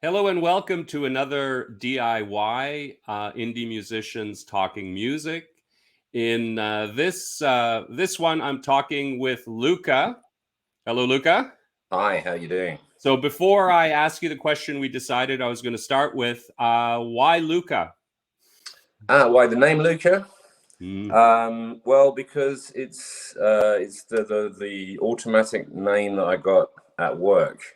Hello and welcome to another DIY Indie Musicians Talking Music. In this one, I'm talking with Lewca. Hello, Lewca. Hi, how you doing? So before I ask you the question we decided I was going to start with, why Lewca? Why the name Lewca? Well, because it's the automatic name that I got at work.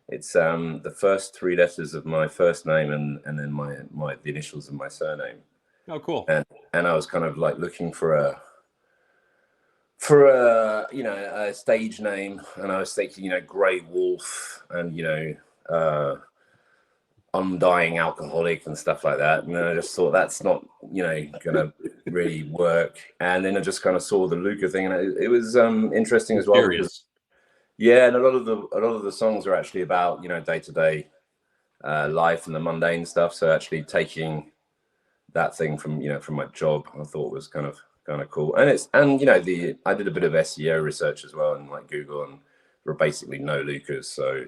It's the first three letters of my first name and then the initials of my surname. Oh, cool. And I was kind of like looking for a stage name, and I was thinking Grey Wolf and undying alcoholic and stuff like that, and then I just thought that's not gonna really work. And then I just kind of saw the Lewca thing, and it was interesting as well because and a lot of the songs are actually about day-to-day life and the mundane stuff. So actually taking that thing from my job, I thought was kind of cool. And I did a bit of SEO research as well, and like Google, and there are basically no Lewcas, so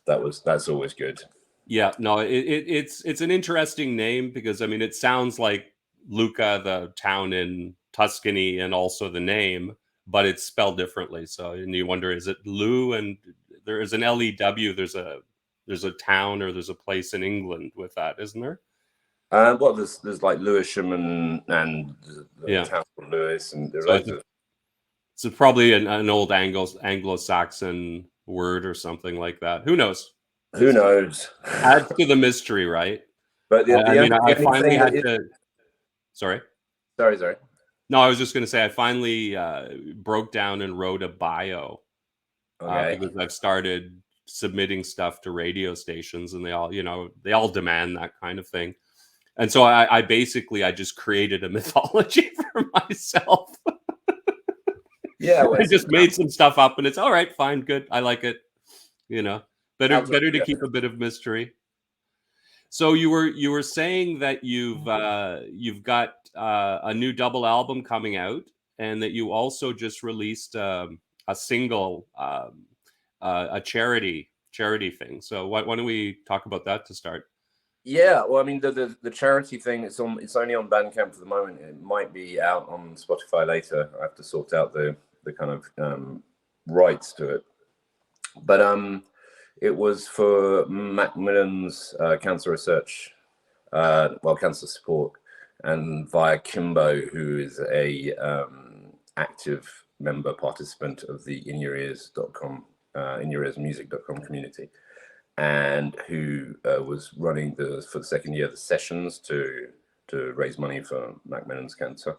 that's always good. Yeah, no, it's an interesting name because it sounds like Lewca, the town in Tuscany, and also the name, but it's spelled differently. So, and you wonder, is it Lew? And there is an Lew. There's a town or there's a place in England with that, isn't there? Well, there's like Lewisham and the town of Lewis, and there's loads of. It's probably an old Anglo-Saxon word or something like that. Who knows? Who knows? Adds to the mystery, right? But I finally had to. Sorry. No, I was just going to say I finally broke down and wrote a bio because I've started submitting stuff to radio stations, and they all demand that kind of thing. And so I basically just created a mythology for myself. I just made some stuff up, and it's all right, fine, good. I like it. Better to keep a bit of mystery. So you were saying that you've got a new double album coming out, and that you also just released a single, a charity thing. So why don't we talk about that to start? Yeah, well, I mean the charity thing, it's only on Bandcamp for the moment. It might be out on Spotify later. I have to sort out the kind of rights to it, but it was for Macmillan's cancer research, cancer support, and via Kimbo, who is a active member participant of the inyourears.com, inyourearsmusic.com community, and who was running for the second year the sessions to raise money for Macmillan's cancer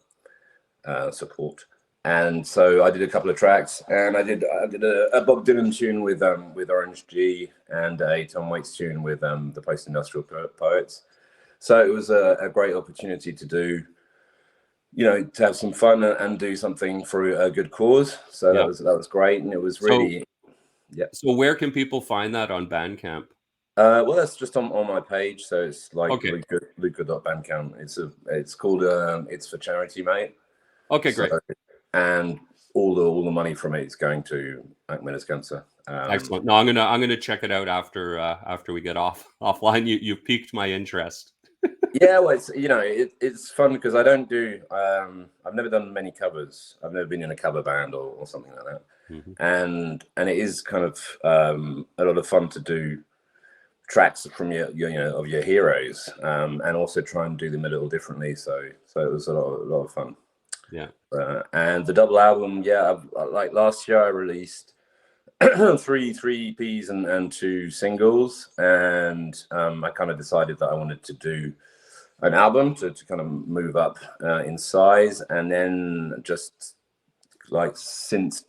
support. And so I did a couple of tracks, and I did a Bob Dylan tune with Orange G, and a Tom Waits tune with the Post Industrial Poets. So it was a great opportunity to do, to have some fun and do something for a good cause. So that was great, and it was really. So where can people find that on Bandcamp? Well, that's just on my page. So it's like Lewca.bandcamp. It's called It's for Charity, Mate. Okay, great. And all the money from it is going to Macmillan's cancer. Excellent. No, I'm gonna check it out after we get offline. You piqued my interest. Yeah, well, it's fun because I don't do. I've never done many covers. I've never been in a cover band or something like that. Mm-hmm. And it is kind of a lot of fun to do tracks from your heroes, and also try and do them a little differently. So it was a lot of fun. Yeah. And the double album, like last year I released three EPs and 2 singles, and I kind of decided that I wanted to do an album to kind of move up in size. And then just like since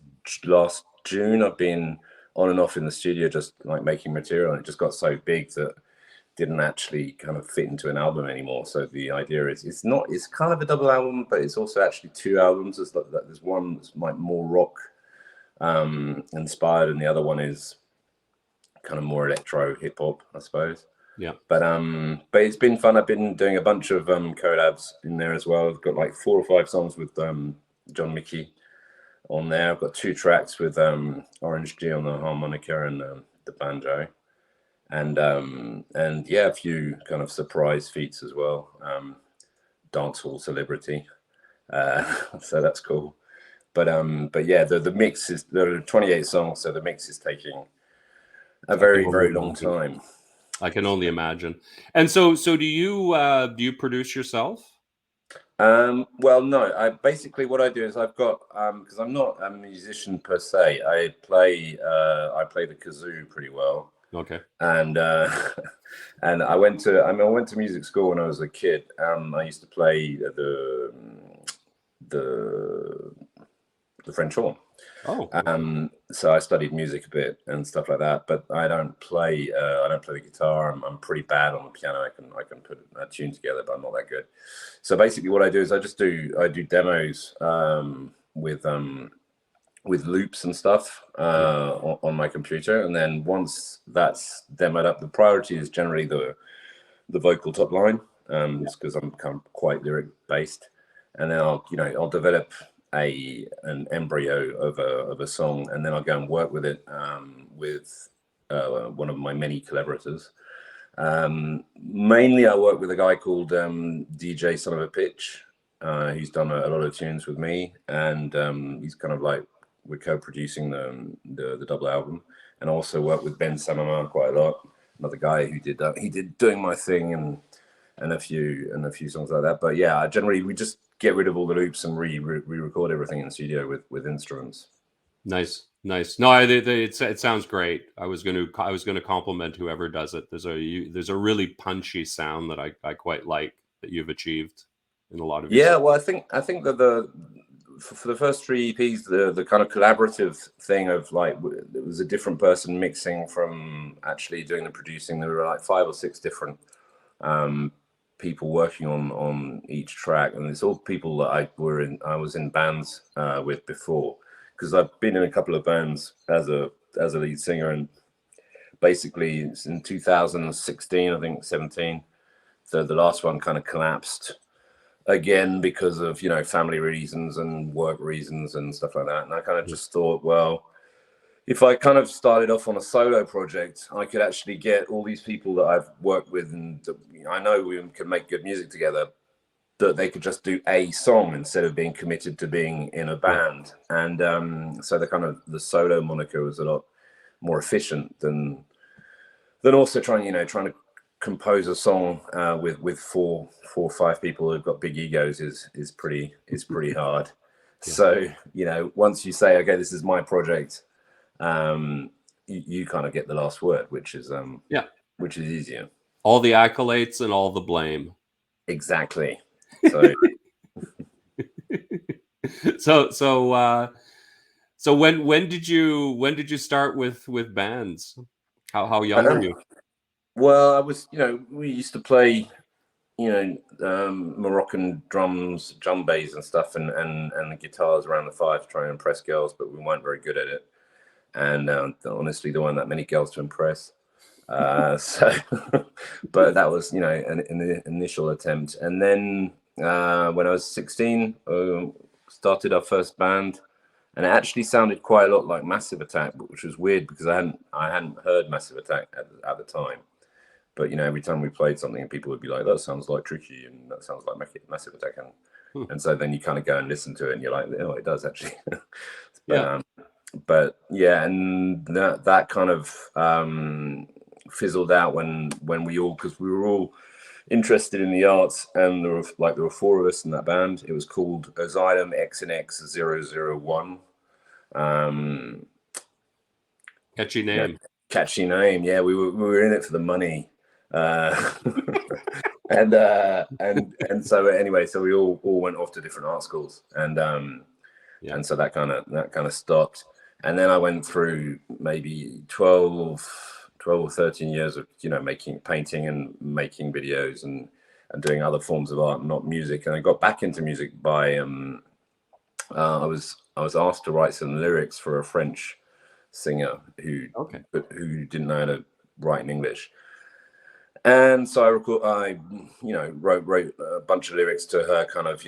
last June, I've been on and off in the studio just like making material, and it just got so big that didn't actually kind of fit into an album anymore. So the idea is it's kind of a double album, but it's also actually 2 albums. There's one that's like more rock inspired, and the other one is kind of more electro hip hop, I suppose. Yeah. But it's been fun. I've been doing a bunch of collabs in there as well. I've got like 4 or 5 songs with John Mickey on there. I've got 2 tracks with Orange G on the harmonica and the banjo. and yeah, a few kind of surprise feats as well. Dancehall celebrity, so that's cool. But yeah, the mix is, there are 28 songs, so the mix is taking a very long time. I can only imagine. And so do you produce yourself? Well, no. Basically what I do is I've got, because I'm not a musician per se. I play the kazoo pretty well. Okay. And and I went to music school when I was a kid. I used to play the French horn. Oh. So I studied music a bit and stuff like that, but I don't play the guitar. I'm pretty bad on the piano. I can put a tune together, but I'm not that good. So basically what I do is I do demos with loops and stuff on my computer, and then once that's demoed up, the priority is generally the vocal top line, just because I'm kind of quite lyric based, and then I'll develop an embryo of a song, and then I'll go and work with it with one of my many collaborators. Mainly I work with a guy called DJ Son of a Pitch. He's done a lot of tunes with me, and he's kind of like, we're co-producing the double album. And I also work with Ben Samama quite a lot, another guy who did that. He did Doing My Thing and a few songs like that. But yeah, generally we just get rid of all the loops and re-record everything in the studio with instruments. Nice. No, it sounds great. I was going to compliment whoever does it. There's a really punchy sound that I quite like that you've achieved in a lot of. Yeah, well, I think that for the first 3 EPs, the kind of collaborative thing of like, it was a different person mixing from actually doing the producing. There were like 5 or 6 different people working on each track, and it's all people that I was in bands with before, because I've been in a couple of bands as a lead singer, and basically it's in 2016, I think 17. So the last one kind of collapsed again because of family reasons and work reasons and stuff like that. And I kind of just thought, well, if I kind of started off on a solo project, I could actually get all these people that I've worked with and I know we can make good music together, that they could just do a song instead of being committed to being in a band. And so the solo moniker was a lot more efficient than also trying to compose a song with four or 5 people who've got big egos is pretty hard. Yeah. So once you say, okay, this is my project, you kind of get the last word, which is easier. All the accolades and all the blame. Exactly. So so when did you start with bands? How young were you? Well, I was, we used to play, Moroccan drums, djembes and stuff, and the guitars around the fire to try and impress girls, but we weren't very good at it. And honestly, there weren't that many girls to impress. So, but that was, an initial attempt. And then when I was 16, started our first band, and it actually sounded quite a lot like Massive Attack, which was weird because I hadn't heard Massive Attack at the time. But every time we played something, people would be like, "That sounds like Tricky," and "That sounds like Massive Attack," and so then you kind of go and listen to it, and you're like, "Oh, it does actually." But yeah, and that kind of fizzled out when we all, because we were all interested in the arts, and there were 4 of us in that band. It was called Asylum XNX 001. Catchy name. Catchy name. Yeah, we were in it for the money. And so anyway, so we all went off to different art schools, and so that kind of stopped. And then I went through maybe 12 or 13 years of painting and making videos and doing other forms of art, not music. And I got back into music by I was asked to write some lyrics for a French singer who didn't know how to write in English. And so I wrote a bunch of lyrics to her, kind of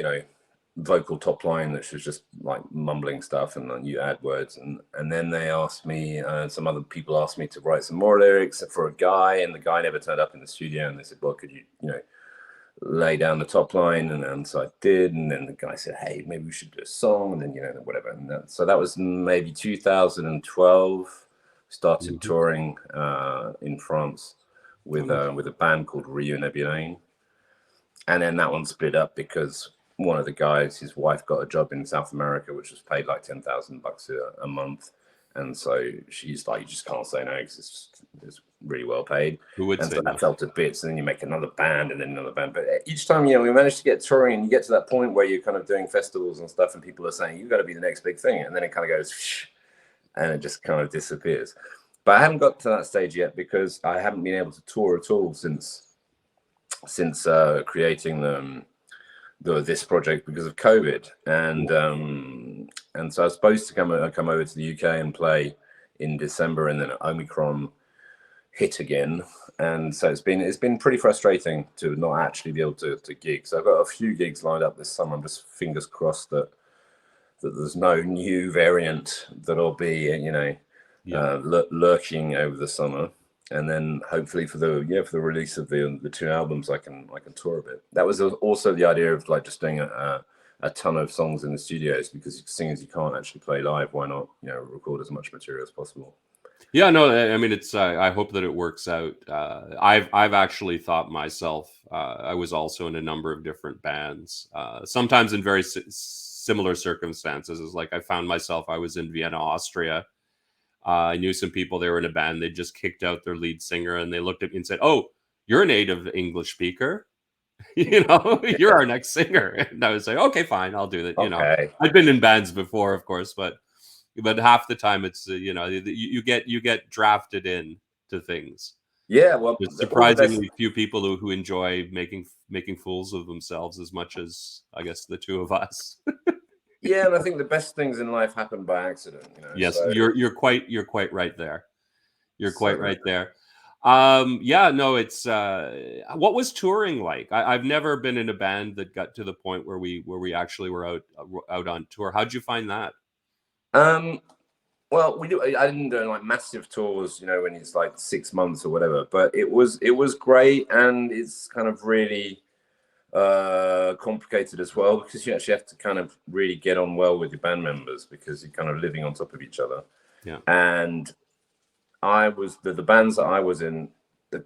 vocal top line that's just like mumbling stuff, and then you add words, and then they asked me, some other people asked me to write some more lyrics for a guy, and the guy never turned up in the studio, and they said, well, could you lay down the top line, and so I did, and then the guy said, hey, maybe we should do a song, and then whatever, and so that was maybe 2012. Started touring in France with a band called Rio Nebulaine, and then that one split up because one of the guys, his wife got a job in South America, which was paid like $10,000 a month. And so she's like, you just can't say no because it's really well paid. Who would and say so no? That fell to bits. And then you make another band and then another band. But each time, we managed to get touring, and you get to that point where you're kind of doing festivals and stuff, and people are saying, you've got to be the next big thing. And then it kind of goes, shh, and it just kind of disappears. But I haven't got to that stage yet because I haven't been able to tour at all since creating this project because of COVID, and so I was supposed to come over to the UK and play in December, and then Omicron hit again, and so it's been pretty frustrating to not actually be able to gig. So I've got a few gigs lined up this summer. I'm just fingers crossed that there's no new variant that'll be lurking over the summer. And then hopefully for the release of the two albums, I can tour a bit. That was also the idea of like just doing a ton of songs in the studios, because singers, you can't actually play live. Why not record as much material as possible? Yeah, no, I mean, it's I hope that it works out. I've actually thought myself, I was also in a number of different bands, sometimes in very similar circumstances. It's like I found myself, I was in Vienna, Austria. I knew some people, they were in a band, they just kicked out their lead singer, and they looked at me and said, oh, you're a native English speaker. You're our next singer. And I was like, okay, fine, I'll do that. Okay. I've been in bands before, of course, but half the time it's, you get drafted in to things. Yeah, well, there's surprisingly few people who enjoy making fools of themselves as much as, I guess, the two of us. Yeah, and I think the best things in life happen by accident. Yes, so you're quite right there. You're quite right there. Yeah, no, it's what was touring like? I've never been in a band that got to the point where we actually were out on tour. How'd you find that? Well, I didn't do like massive tours, when it's like 6 months or whatever. But it was great, and it's kind of really complicated as well, because you actually have to kind of really get on well with your band members, because you're kind of living on top of each other. Yeah. And I was the bands that I was in, there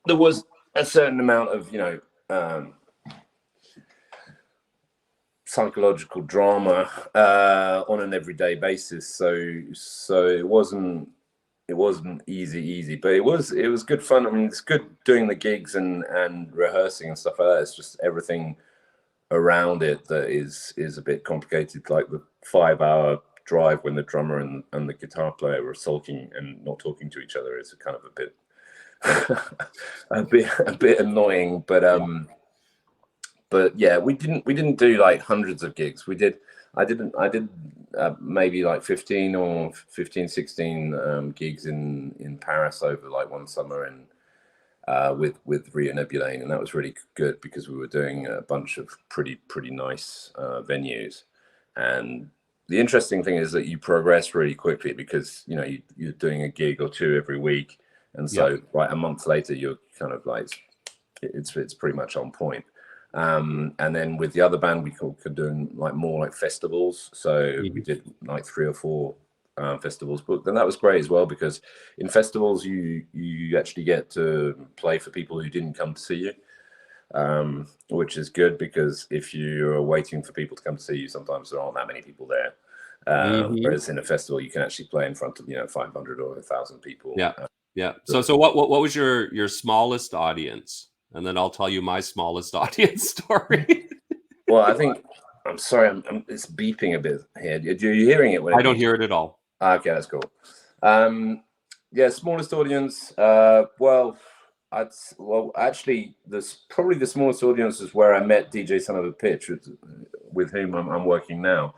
was a certain amount of psychological drama on an everyday basis. So it wasn't easy, but it was good fun. I mean, it's good doing the gigs and rehearsing and stuff like that. It's just everything around it that is a bit complicated, like the 5-hour drive when the drummer and the guitar player were sulking and not talking to each other is kind of a bit annoying, but yeah, we didn't do like hundreds of gigs. I did maybe like 16 gigs in Paris over like one summer, and with Rio Nebulaine, and that was really good because we were doing a bunch of pretty nice venues. And the interesting thing is that you progress really quickly, because you're doing a gig or two every week, and so like a month later you're kind of like it's pretty much on point. And then with the other band, we could do like more like festivals. So we did like 3 or 4 festivals booked, and that was great as well, because in festivals you actually get to play for people who didn't come to see you, which is good, because if you're waiting for people to come to see you, sometimes there aren't that many people there. Whereas in a festival, you can actually play in front of 500 or 1,000 people. Yeah. So what was your smallest audience? And then I'll tell you my smallest audience story. Well, I think, I'm sorry, it's beeping a bit here. Are you hearing it? I don't hear it at all. Okay, that's cool. Yeah, smallest audience. Actually, probably the smallest audience is where I met DJ Son of a Pitch, with whom I'm working now.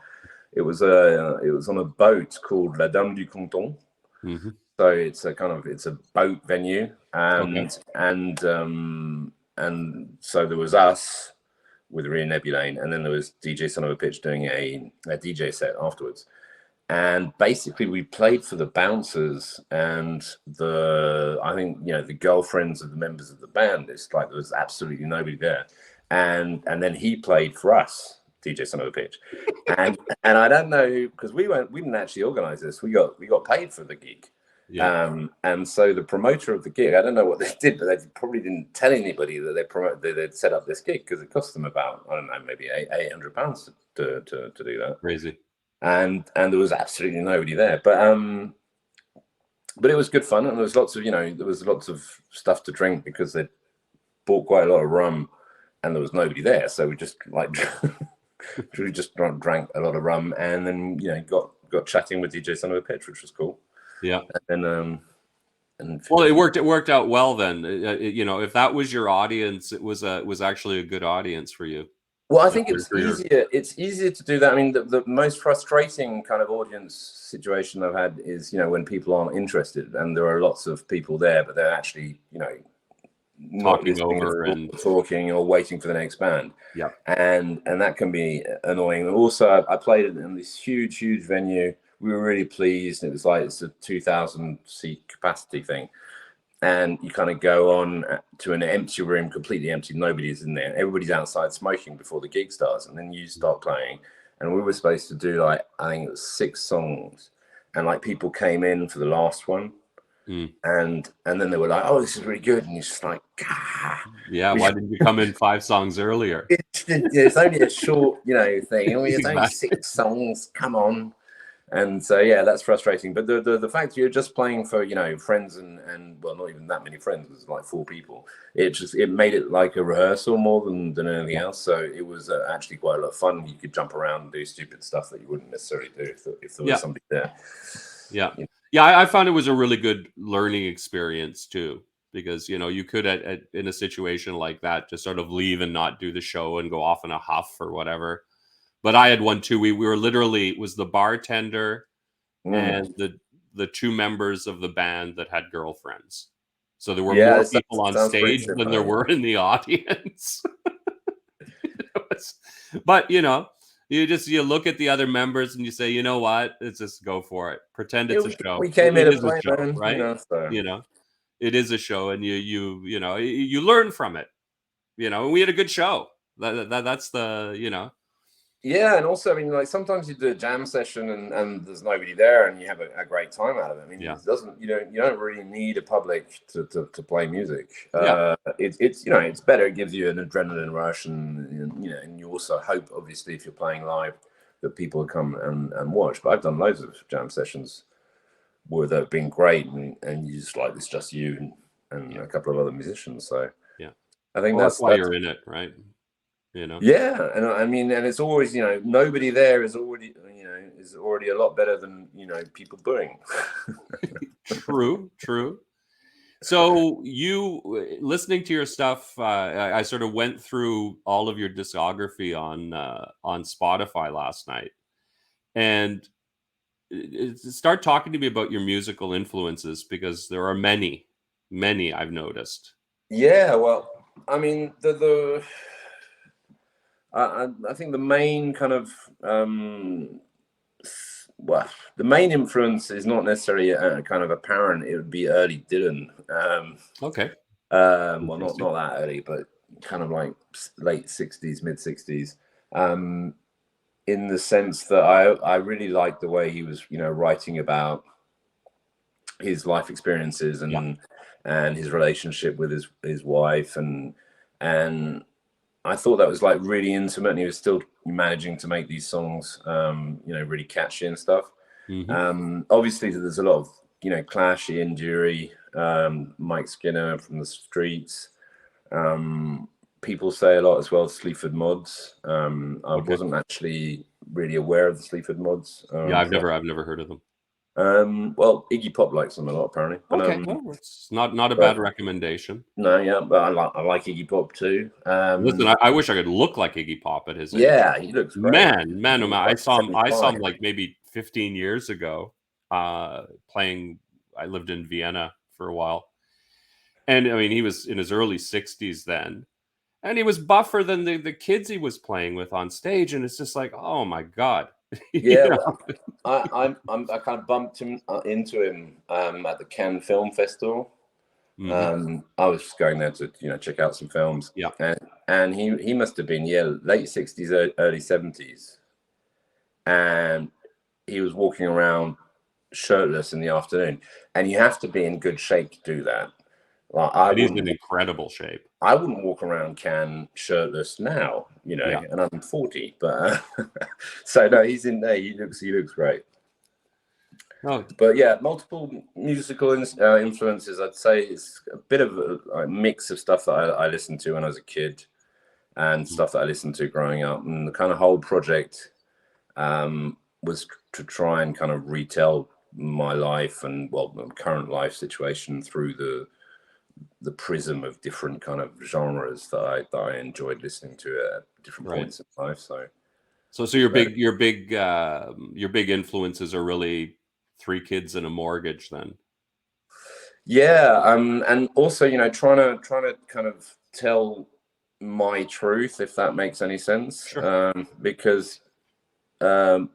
It was on a boat called La Dame du Canton. Mm-hmm. So it's a boat venue, and so there was us, with Rhea Nebulane, and then there was DJ Son of a Pitch doing a DJ set afterwards. And basically we played for the bouncers and I think, the girlfriends of the members of the band. It's like there was absolutely nobody there. And then he played for us, DJ Son of a Pitch. And I don't know, because we didn't actually organize this. We got paid for the gig. Yeah. And so the promoter of the gig, I don't know what they did, but they probably didn't tell anybody that they'd set up this gig, because it cost them about, I don't know, maybe £800 to do that. Crazy. And there was absolutely nobody there, but it was good fun, and there was lots of stuff to drink, because they bought quite a lot of rum, and there was nobody there, so we just we just drank a lot of rum, and then got chatting with DJ Son of a Pitch, which was cool. Yeah, and well, it worked out well then. If that was your audience, it was actually a good audience for you. Well, I think it's easier to do that. I mean, the most frustrating kind of audience situation I've had is, when people aren't interested, and there are lots of people there, but they're actually, talking over and talking or waiting for the next band. Yeah. And that can be annoying. And also, I played it in this huge venue. We were really pleased. It was like, it's a 2,000 seat capacity thing. And you kind of go on to an empty room, completely empty. Nobody's in there. Everybody's outside smoking before the gig starts. And then you start playing. And we were supposed to do, like, I think it was 6 songs. And, like, people came in for the last one. And then they were like, "Oh, this is really good." And you're just like, "Gah." Yeah, why didn't you come in 5 songs earlier? It's only a short, thing. I mean, it's only 6 songs. Come on. And so, yeah, that's frustrating. But the fact you're just playing for, friends and well, not even that many friends, it was like 4 people. It made it like a rehearsal more than anything else. So it was actually quite a lot of fun. You could jump around and do stupid stuff that you wouldn't necessarily do if there was somebody there. Yeah. Yeah, I found it was a really good learning experience too, because you could in a situation like that just sort of leave and not do the show and go off in a huff or whatever. But I had one too. We were literally, it was the bartender and the 2 members of the band that had girlfriends. So there were more people on stage than there were in the audience. But you look at the other members and you say, you know what? Let's just go for it. Pretend it's a show. We came in to play, man, right? It is a show, and you learn from it. And we had a good show. That's the. Yeah, and also, I mean, like, sometimes you do a jam session and there's nobody there, and you have a great time out of it. I mean, it doesn't, you don't really need a public to play music. It's better. It gives you an adrenaline rush, and you also hope, obviously, if you're playing live, that people will come and watch. But I've done loads of jam sessions where they've been great, and you just like, it's just you and a couple of other musicians. So yeah, I think that's why you're in it, right? Yeah, and I mean, and it's always, nobody there is already a lot better than people booing. True. So you listening to your stuff, I sort of went through all of your discography on Spotify last night, and start talking to me about your musical influences, because there are many I've noticed. Yeah, well, I mean, I think the main kind of the main influence is not necessarily kind of apparent. It would be early Dylan. Okay. Well, not that early, but kind of like late 60s, mid 60s. In the sense that I really liked the way he was, writing about his life experiences and his relationship with his wife, and I thought that was like really intimate, and he was still managing to make these songs, really catchy and stuff. Obviously, there's a lot of, Clash, Ian Dury, Mike Skinner from the Streets. People say a lot as well, Sleaford Mods. I wasn't actually really aware of the Sleaford Mods. I've never heard of them. Well, Iggy Pop likes them a lot, apparently. But, okay, well, it's not a bad recommendation. No, yeah, but I like Iggy Pop too. Listen, I wish I could look like Iggy Pop at his age. Yeah, he looks great. Man, oh man, I saw him like maybe 15 years ago, playing. I lived in Vienna for a while, and I mean, he was in his early 60s then, and he was buffer than the kids he was playing with on stage, and it's just like, oh my god. Yeah, well, I kind of bumped him into him at the Cannes Film Festival. I was just going there to check out some films. Yeah, and he must have been late 60s, early 70s, and he was walking around shirtless in the afternoon, and you have to be in good shape to do that. Like he's in incredible shape. I wouldn't walk around Cannes shirtless now, and I'm 40, but so no, he's in there. He looks great. Oh. But yeah, multiple musical influences. I'd say it's a bit of a mix of stuff that I listened to when I was a kid and stuff that I listened to growing up. And the kind of whole project was to try and kind of retell my life and current life situation through the prism of different kind of genres that I enjoyed listening to at different points in life. So your big influences are really Three Kids and a Mortgage then. Yeah, and also trying to kind of tell my truth, if that makes any sense. Sure. Because when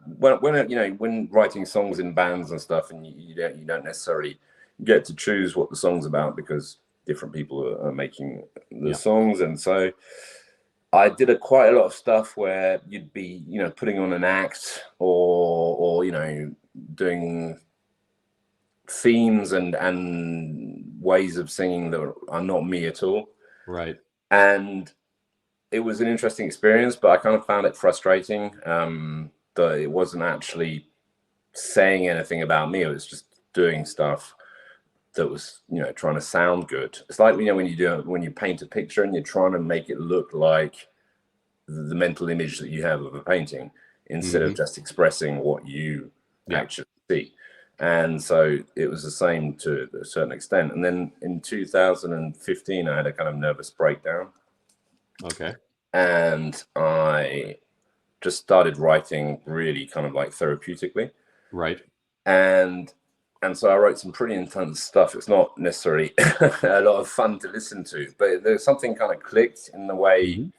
writing songs in bands and stuff, and you don't necessarily get to choose what the song's about because different people are making the songs, and so I did quite a lot of stuff where you'd be putting on an act or doing themes and ways of singing that are not me at all. Right. And it was an interesting experience, but I kind of found it frustrating that it wasn't actually saying anything about me. It was just doing stuff that was trying to sound good. It's like when you paint a picture and you're trying to make it look like the mental image that you have of a painting instead of just expressing what you actually see. And so it was the same to a certain extent. And then in 2015, I had a kind of nervous breakdown. Okay. And I just started writing really kind of like therapeutically. Right. And so I wrote some pretty intense stuff. It's not necessarily a lot of fun to listen to, but there's something kind of clicked in the way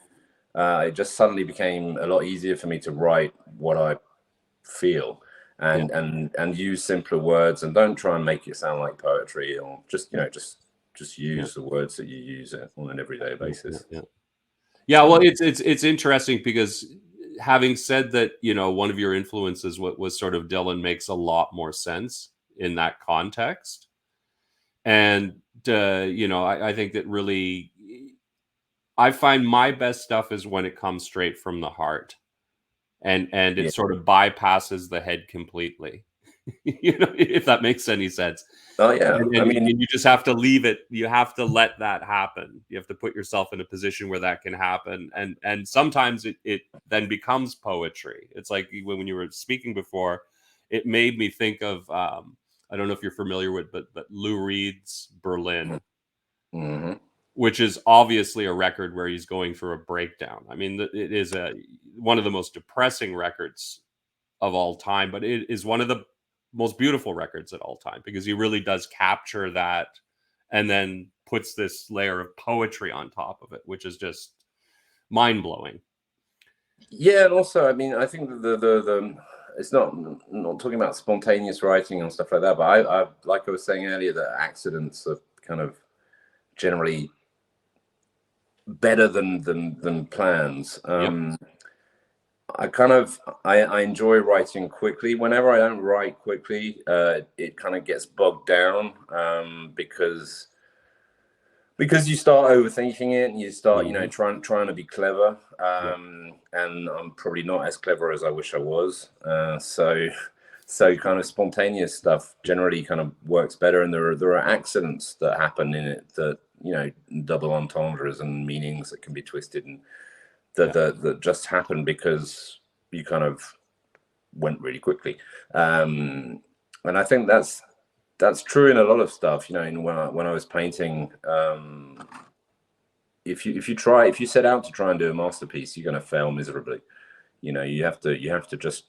it just suddenly became a lot easier for me to write what I feel. And use simpler words, and don't try and make it sound like poetry, or just use the words that you use on an everyday basis. Well, it's interesting because having said that, one of your influences was sort of Dylan makes a lot more sense in that context, and I think that really I find my best stuff is when it comes straight from the heart. And it sort of bypasses the head completely, if that makes any sense. Oh yeah, and you just have to leave it. You have to let that happen. You have to put yourself in a position where that can happen, and sometimes it then becomes poetry. It's like when you were speaking before, it made me think of I don't know if you're familiar with, but Lou Reed's Berlin. Which is obviously a record where he's going through a breakdown. I mean, it is one of the most depressing records of all time, but it is one of the most beautiful records at all time because he really does capture that and then puts this layer of poetry on top of it, which is just mind-blowing. Yeah, and also, I mean, I think the it's not talking about spontaneous writing and stuff like that, but I like I was saying earlier, that accidents are kind of generally better than plans. I enjoy writing quickly. Whenever I don't write quickly, it kind of gets bogged down because you start overthinking it, and you start trying to be clever, and I'm probably not as clever as I wish I was. So kind of spontaneous stuff generally kind of works better, and there are accidents that happen in it that double entendres and meanings that can be twisted, and that just happen because you kind of went really quickly. And I think that's true in a lot of stuff. When I was painting, if you set out to try and do a masterpiece, you're going to fail miserably. You have to just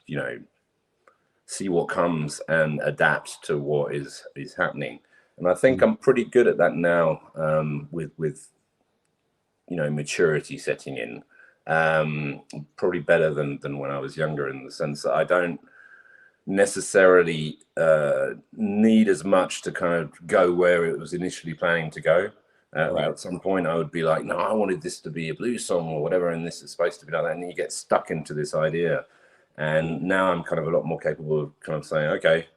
see what comes and adapt to what is happening. And I think I'm pretty good at that now, with maturity setting in. Probably better than when I was younger, in the sense that I don't necessarily need as much to kind of go where it was initially planning to go. Right. At some point I would be like, no, I wanted this to be a blues song or whatever, and this is supposed to be like that, and you get stuck into this idea. And now I'm kind of a lot more capable of kind of saying, okay,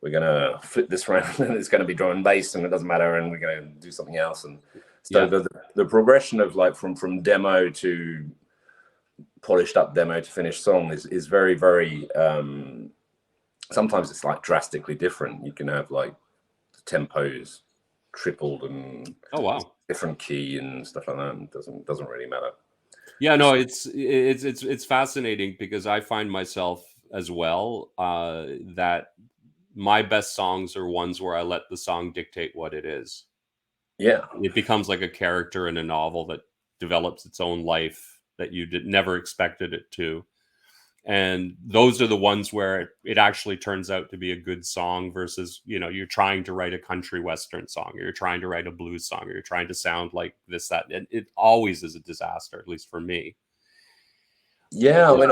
we're gonna flip this around and it's gonna be drum and bass and it doesn't matter, and we're gonna do something else. And so the progression of like from demo to polished up demo to finished song is very, very sometimes it's like drastically different. You can have like tempos tripled and different key and stuff like that. It doesn't really matter. Yeah, no, it's fascinating, because I find myself as well that my best songs are ones where I let the song dictate what it is. Yeah, it becomes like a character in a novel that develops its own life that you never expected it to. And those are the ones where it actually turns out to be a good song, versus, you're trying to write a country western song, or you're trying to write a blues song, or you're trying to sound like this, that. And it always is a disaster, at least for me. Yeah, I mean,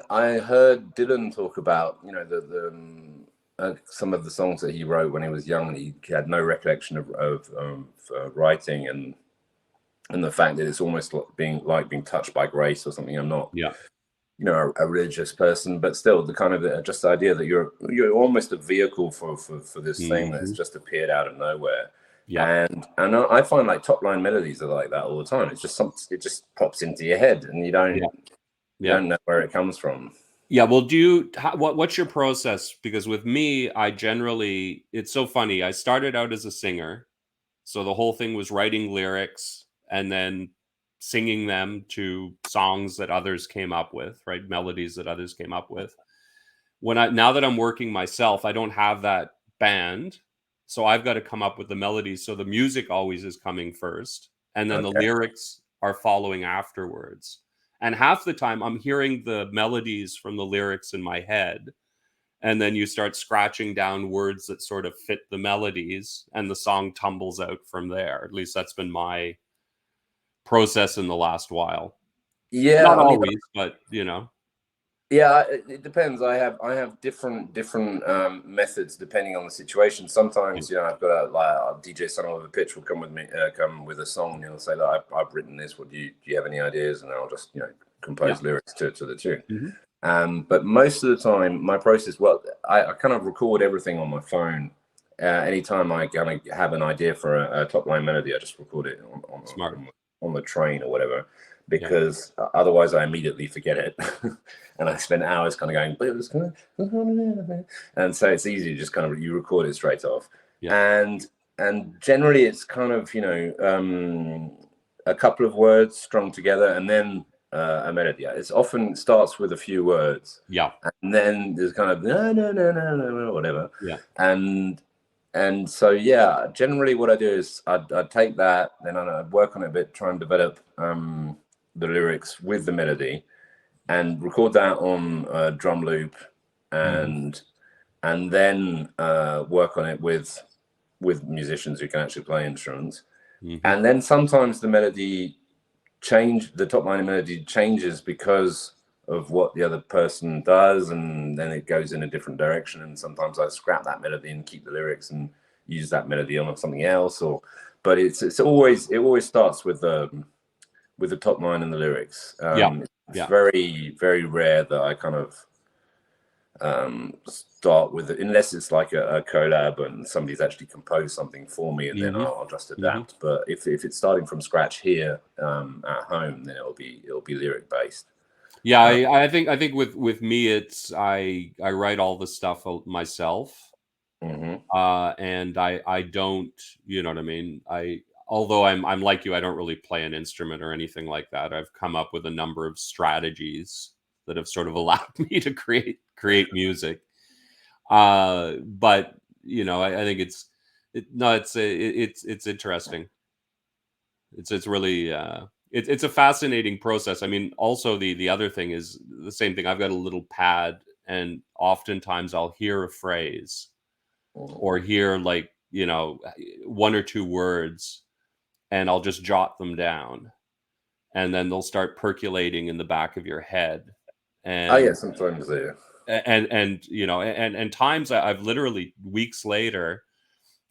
I heard Dylan talk about, some of the songs that he wrote when he was young, and he had no recollection of writing, and the fact that it's almost like being touched by grace or something. I'm not, a religious person, but still the kind of just the idea that you're almost a vehicle for this thing that's just appeared out of nowhere. Yeah, and I find like top line melodies are like that all the time. It's just it just pops into your head, and you don't know where it comes from. Yeah, well, what's your process? Because with me, it's so funny. I started out as a singer, so the whole thing was writing lyrics and then singing them to songs that others came up with, right? Melodies that others came up with. Now that I'm working myself, I don't have that band, so I've got to come up with the melodies. So the music always is coming first, and then the lyrics are following afterwards. And half the time I'm hearing the melodies from the lyrics in my head, and then you start scratching down words that sort of fit the melodies, and the song tumbles out from there. At least that's been my process in the last while. Yeah, not always, but Yeah, it depends. I have different methods depending on the situation. Sometimes, I've got a DJ Son of a Pitch will come with a song, and say that I've written this. Do you have any ideas? And I'll just compose lyrics to the tune. Mm-hmm. But most of the time, my process, I kind of record everything on my phone. Anytime I kind of have an idea for a top line melody, I just record it on the train or whatever, because otherwise I immediately forget it. And I spend hours kind of going, but it was kind of, and so it's easy to just kind of, you record it straight off. And generally it's kind of, a couple of words strung together, and then a melody. It often starts with a few words. Yeah. And then there's kind of, no, whatever. Yeah. And so, generally what I do is I'd take that, then I'd work on it a bit, try and develop the lyrics with the melody, and record that on a drum loop, and then work on it with musicians who can actually play instruments. Mm-hmm. And then sometimes the top line melody changes because of what the other person does, and then it goes in a different direction. And sometimes I scrap that melody and keep the lyrics and use that melody on something else. But it always starts with the top line and the lyrics. It's very, very rare that I kind of start with it, unless it's like a collab and somebody's actually composed something for me, and then I'll just adapt. But if it's starting from scratch here at home, then it'll be lyric based. Yeah, I think with me, it's I write all the stuff myself, and I don't, you know what I mean. Although I'm like you, I don't really play an instrument or anything like that. I've come up with a number of strategies that have sort of allowed me to create music. But I think it's interesting. It's really it's a fascinating process. I mean, also the other thing is the same thing. I've got a little pad, and oftentimes I'll hear a phrase or hear one or two words, and I'll just jot them down. and then they'll start percolating in the back of your head. Oh yeah, And sometimes they do. and you know, and times I've literally weeks later,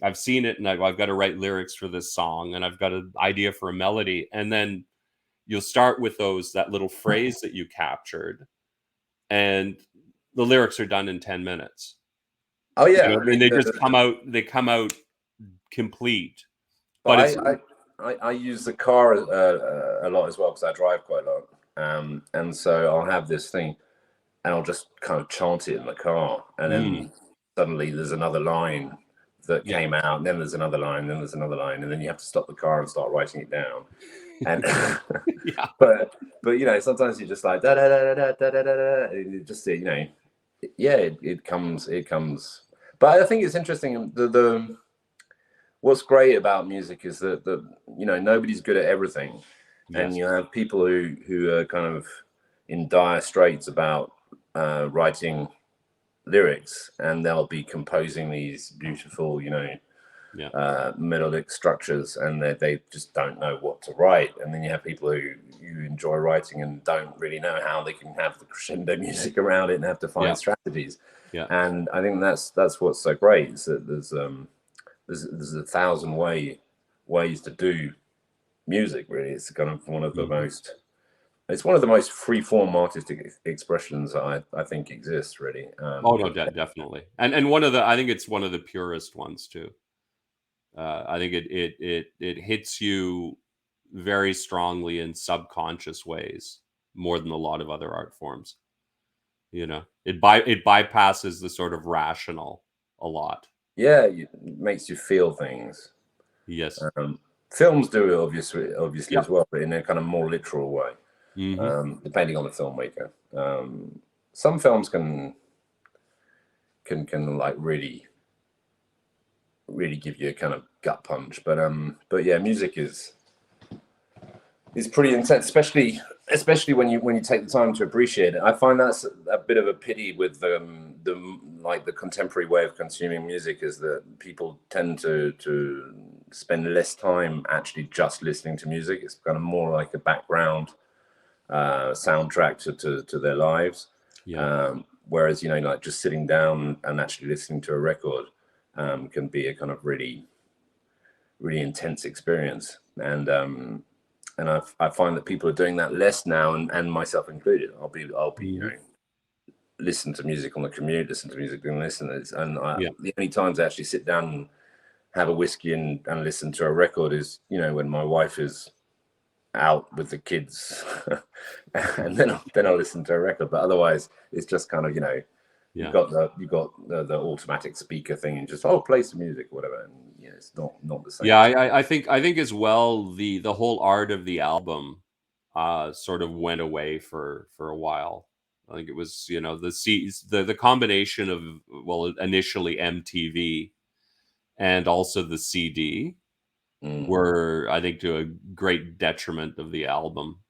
I've seen it and I've got to write lyrics for this song and I've got an idea for a melody, and then you'll start with that little phrase that you captured, and the lyrics are done in 10 minutes. Oh yeah, You know, I and mean, they come out complete. But it's but I use the car a lot as well because I drive quite a lot, and so I'll have this thing, and I'll just kind of chant it in the car, and then suddenly there's another line that came out, and then there's another line, and then there's another line, and then you have to stop the car and start writing it down. And yeah. but you know, sometimes you're just like da da da da da da da. It just, you know, yeah, it comes. But I think it's interesting. The what's great about music is that you know, nobody's good at everything, and you have people who are kind of in dire straits about writing lyrics, and they'll be composing these beautiful, you know, melodic structures, and they just don't know what to write. And then you have people who enjoy writing and don't really know how they can have the crescendo music around it and have to find strategies. And I think that's what's so great, is that there's 1,000 ways to do music. Really, it's kind of one of the most, it's one of the most free-form artistic expressions I think exists, really. Oh no, definitely, and I think it's one of the purest ones too. I think it hits you very strongly in subconscious ways more than a lot of other art forms. You know, it bypasses the sort of rational a lot. Yeah, it makes you feel things. Yes. Films do it obviously as well, but in a kind of more literal way, depending on the filmmaker. Some films can like really give you a kind of gut punch, but yeah, music is pretty intense, especially when you take the time to appreciate it. I find that's a bit of a pity with the contemporary way of consuming music, is that people tend to spend less time actually just listening to music. It's kind of more like a background soundtrack to their lives. Whereas, you know, like just sitting down and actually listening to a record can be a kind of really, really intense experience. And I find that people are doing that less now, and myself included. I'll be you know, listen to music on the commute, listen to music and listen. And the only times I actually sit down and have a whiskey and listen to a record is, you know, when my wife is out with the kids, and then I'll listen to a record. But otherwise, it's just kind of, you know, you've got the automatic speaker thing and just play some music or whatever. And you know, it's not the same. Yeah, I think as well, the whole art of the album sort of went away for a while. I think it was, you know, the combination of, well, initially MTV and also the CD were, I think, to a great detriment of the album.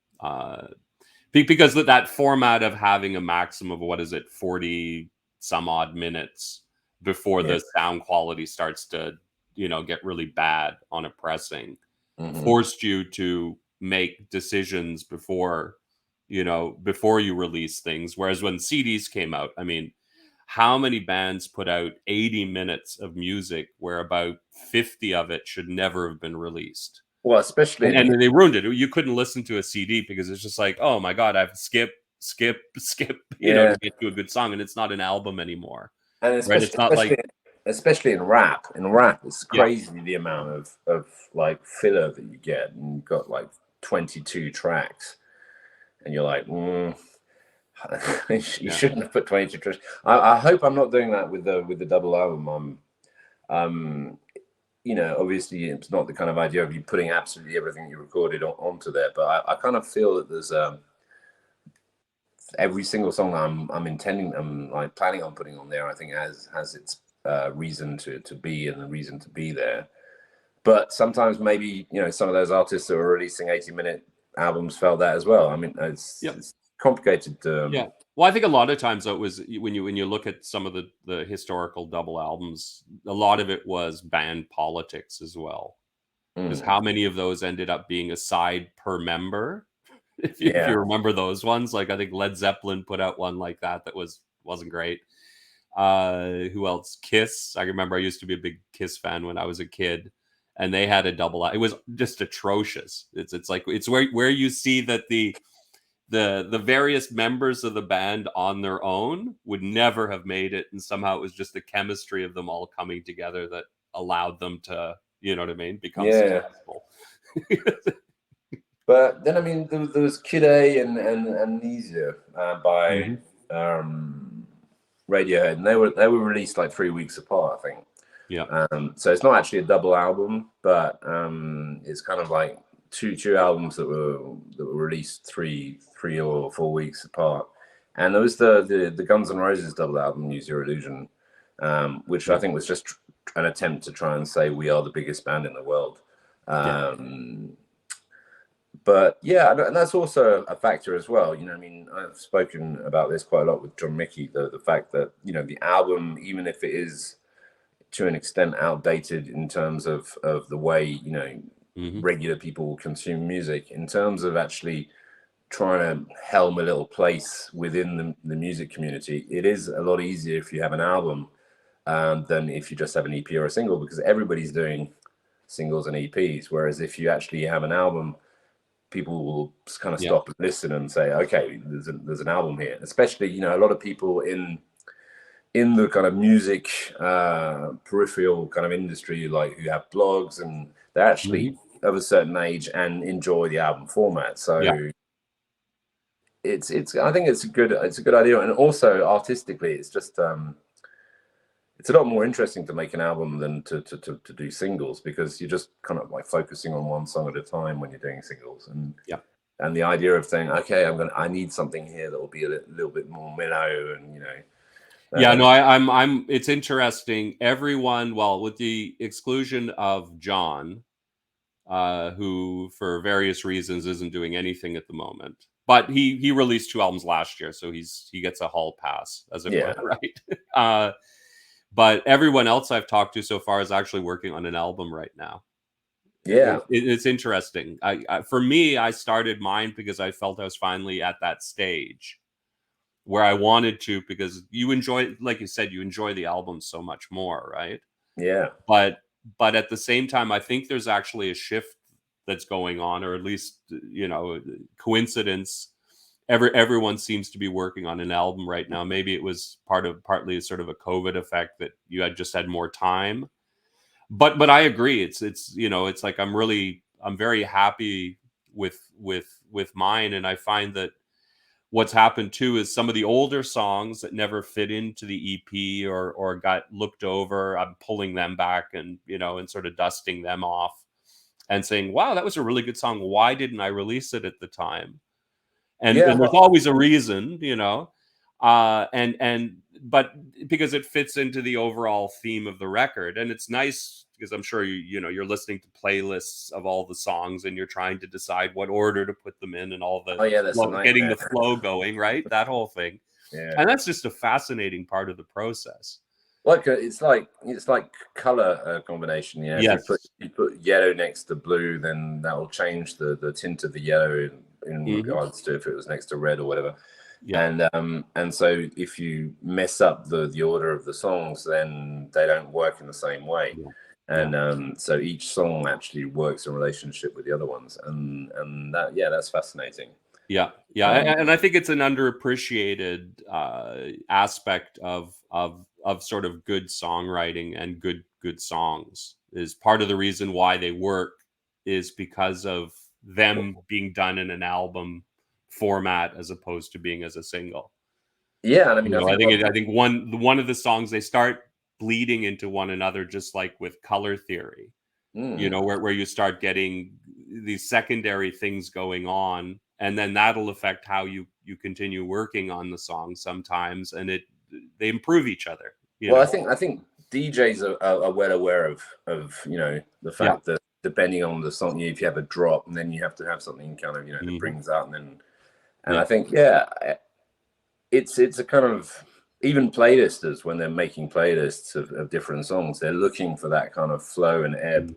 Because of that format of having a maximum of, what is it, 40 some odd minutes before the sound quality starts to, you know, get really bad on a pressing, forced you to make decisions before you release things. Whereas when CDs came out, I mean, how many bands put out 80 minutes of music where about 50 of it should never have been released? Well, especially, and they ruined it. You couldn't listen to a CD because it's just like, oh my God, I've skip, you know, to get to a good song, and it's not an album anymore. And especially, right? It's not especially in rap. In rap, it's crazy the amount of like filler that you get, and you've got like 22 tracks, and you're like, you shouldn't have put 22 tracks. I hope I'm not doing that with the double album. You know, obviously it's not the kind of idea of you putting absolutely everything you recorded onto there, but I kind of feel that there's every single song I'm like planning on putting on there, I think has its reason to be, and the reason to be there. But sometimes maybe, you know, some of those artists that were releasing 80-minute albums felt that as well. I mean, it's complicated. Well, I think a lot of times, though, it was when you look at some of the historical double albums, a lot of it was band politics as well. Because how many of those ended up being a side per member if you remember those ones. Like I think Led Zeppelin put out one like that wasn't great. Who else? Kiss. I remember I used to be a big Kiss fan when I was a kid, and they had a double. It was just atrocious. It's like it's where you see that the various members of the band on their own would never have made it, and somehow it was just the chemistry of them all coming together that allowed them to, you know what I mean, become successful. But then, I mean, there was Kid A and Amnesia by Radiohead, and they were released like 3 weeks apart, I think. Yeah. So it's not actually a double album, but it's kind of like two albums that were released three or 4 weeks apart. And there was the Guns N' Roses double album, Use Your Illusion, which I think was just an attempt to try and say we are the biggest band in the world. But yeah, and that's also a factor as well. You know, I mean, I've spoken about this quite a lot with John Mickey, the fact that, you know, the album, even if it is to an extent outdated in terms of the way, you know, regular people consume music, in terms of actually trying to helm a little place within the music community, it is a lot easier if you have an album than if you just have an EP or a single, because everybody's doing singles and EPs. Whereas if you actually have an album, people will kind of stop and listen and say, okay, there's an album here. Especially, you know, a lot of people in the kind of music peripheral kind of industry, like who have blogs, and they're actually of a certain age and enjoy the album format. So it's I think it's a good idea. And also artistically, it's just it's a lot more interesting to make an album than to do singles, because you're just kind of like focusing on one song at a time when you're doing singles. And the idea of saying, okay, I need something here that will be a little bit more mellow, and, you know. I'm it's interesting. Everyone, well, with the exclusion of John, who for various reasons isn't doing anything at the moment, but he released 2 albums last year, so he gets a hall pass, as it were, right? But everyone else I've talked to so far is actually working on an album right now. It's interesting. For me, I started mine because I felt I was finally at that stage where I wanted to, because you enjoy, like you said, you enjoy the album so much more, right? Yeah. But at the same time, I think there's actually a shift that's going on, or at least, you know, coincidence. Everyone seems to be working on an album right now. Maybe it was partly sort of a COVID effect that you just had more time. But I agree. It's you know, it's like I'm very happy with mine, and I find that what's happened too is some of the older songs that never fit into the EP or got looked over, I'm pulling them back and, you know, and sort of dusting them off and saying, wow, that was a really good song. Why didn't I release it at the time? And there's always a reason, you know, but because it fits into the overall theme of the record. And it's nice because I'm sure you know, you're listening to playlists of all the songs and you're trying to decide what order to put them in and all the getting the flow going, right? That whole thing. And that's just a fascinating part of the process. Like it's like color combination. Yeah, if you put yellow next to blue, then that will change the tint of the yellow in regards to if it was next to red or whatever. And so if you mess up the order of the songs, then they don't work in the same way. And so each song actually works in relationship with the other ones, and that's fascinating. And I think it's an underappreciated aspect of sort of good songwriting and good songs. Is part of the reason why they work is because of them being done in an album format as opposed to being as a single. Yeah, and I mean, you know, I think one of the songs, they start bleeding into one another, just like with Color Theory. You know, where you start getting these secondary things going on, and then that'll affect how you continue working on the song sometimes, and they improve each other. Well, I think DJs are well aware of you know, the fact that depending on the song, if you have a drop, and then you have to have something kind of, you know, that brings out, and I think it's a kind of, even playlisters, when they're making playlists of different songs, they're looking for that kind of flow and ebb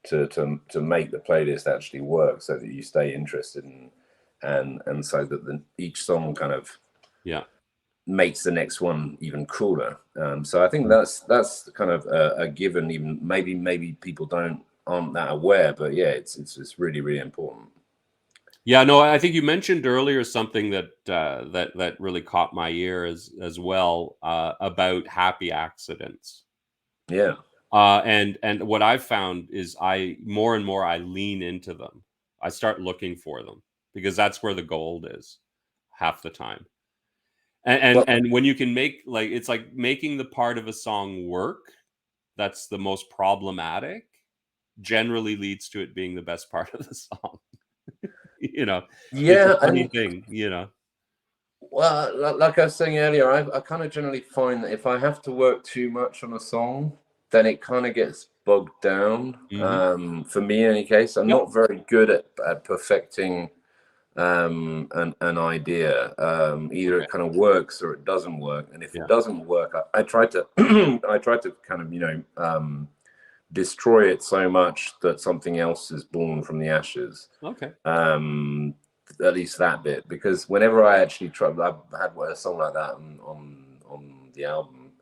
to make the playlist actually work, so that you stay interested and so that each song kind of makes the next one even cooler. So I think that's kind of a given. Even maybe people aren't that aware, but yeah, it's really, really important. Yeah, no, I think you mentioned earlier something that really caught my ear as well, about happy accidents. Yeah. And what I've found is more and more I lean into them. I start looking for them because that's where the gold is half the time. And when you can make, like, it's like making the part of a song work that's the most problematic generally leads to it being the best part of the song. You know, it's a Yeah, funny thing, you know. Well, like I was saying earlier, I kind of generally find that if I have to work too much on a song, then it kind of gets bogged down. For me, in any case, I'm not very good at perfecting an idea. Either it kind of works or it doesn't work. And if it doesn't work, I try to I try to kind of destroy it so much that something else is born from the ashes. Okay. At least that bit, because whenever I actually try, I've had a song like that on the album,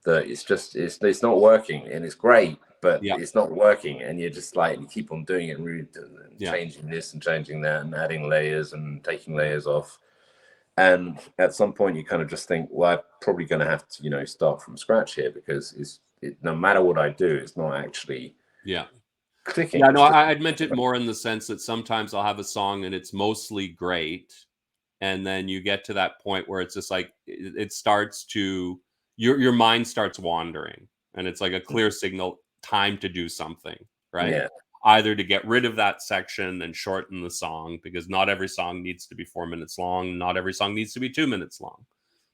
that it's not working, and it's great, but it's not working, and you're just like, you keep on doing it and changing this and changing that and adding layers and taking layers off, and at some point you kind of just think, well, I'm probably going to have to start from scratch here, because no matter what I do, it's not actually clicking. Yeah, no, I'd meant it more in the sense that sometimes I'll have a song and it's mostly great, and then you get to that point where it's just like it starts to your mind starts wandering, and it's like a clear signal, time to do something, right? Yeah. Either to get rid of that section and shorten the song, because not every song needs to be 4 minutes long, not every song needs to be 2 minutes long.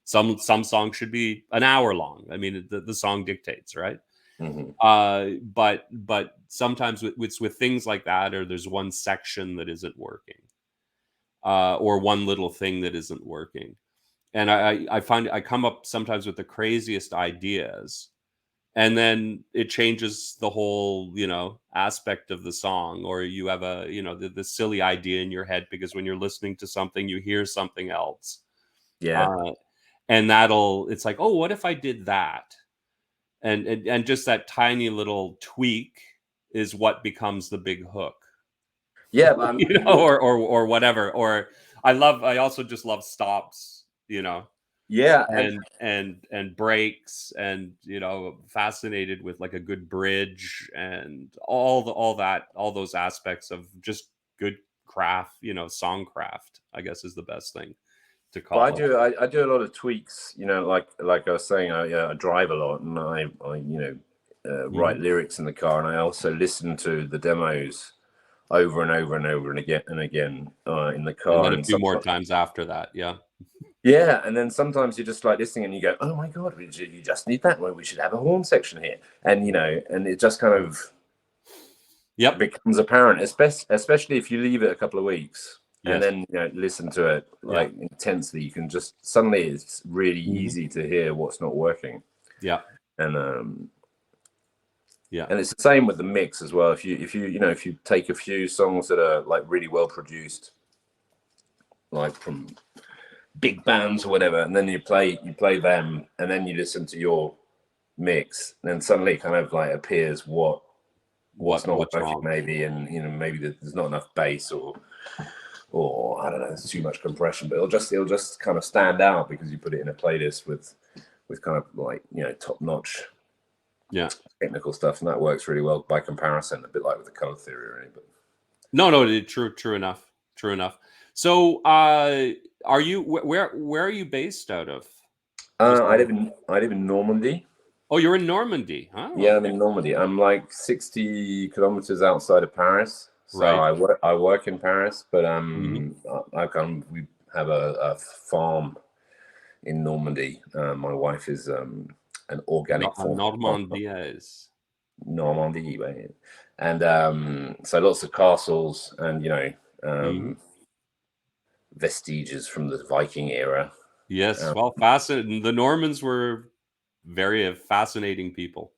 Some songs should be an hour long. I mean, the song dictates, right? But sometimes with things like that, or there's one section that isn't working, or one little thing that isn't working, and I find I come up sometimes with the craziest ideas, and then it changes the whole aspect of the song, or you have the silly idea in your head because when you're listening to something you hear something else, and it's like, oh, what if I did that? And just that tiny little tweak is what becomes the big hook. Yeah, but or whatever. Or I also just love stops, Yeah, and breaks, and fascinated with like a good bridge and all those aspects of just good craft, songcraft, I guess, is the best thing to call it. I do a lot of tweaks, like I was saying, I drive a lot, and I write lyrics in the car, and I also listen to the demos over and over and over and again in the car, and then a few more times after that. Yeah, and then sometimes you're just like listening and you go, oh my god, you just need that. Well, we should have a horn section here, and and it just kind of becomes apparent, especially if you leave it a couple of weeks. And then listen to it intensely. You can just suddenly it's really easy to hear what's not working. And it's the same with the mix as well. If you take a few songs that are like really well produced, like from big bands or whatever, and then you play them, and then you listen to your mix, and then suddenly it kind of like appears what's not working, wrong. Maybe, and maybe there's not enough bass, or I don't know, there's too much compression, but it'll just kind of stand out because you put it in a playlist with kind of like top-notch technical stuff, and that works really well by comparison, a bit like with the color theory, really. But no, true enough. So are you where are you based out of? I live in Normandy. Oh, you're in Normandy. Oh, yeah, I'm in Normandy. I'm like 60 kilometers outside of Paris. So I work in Paris, but we have a farm in Normandy. My wife is an organic farm. Normandy, right? And so lots of castles and vestiges from the Viking era. Yes, well, fascinating. The Normans were very fascinating people.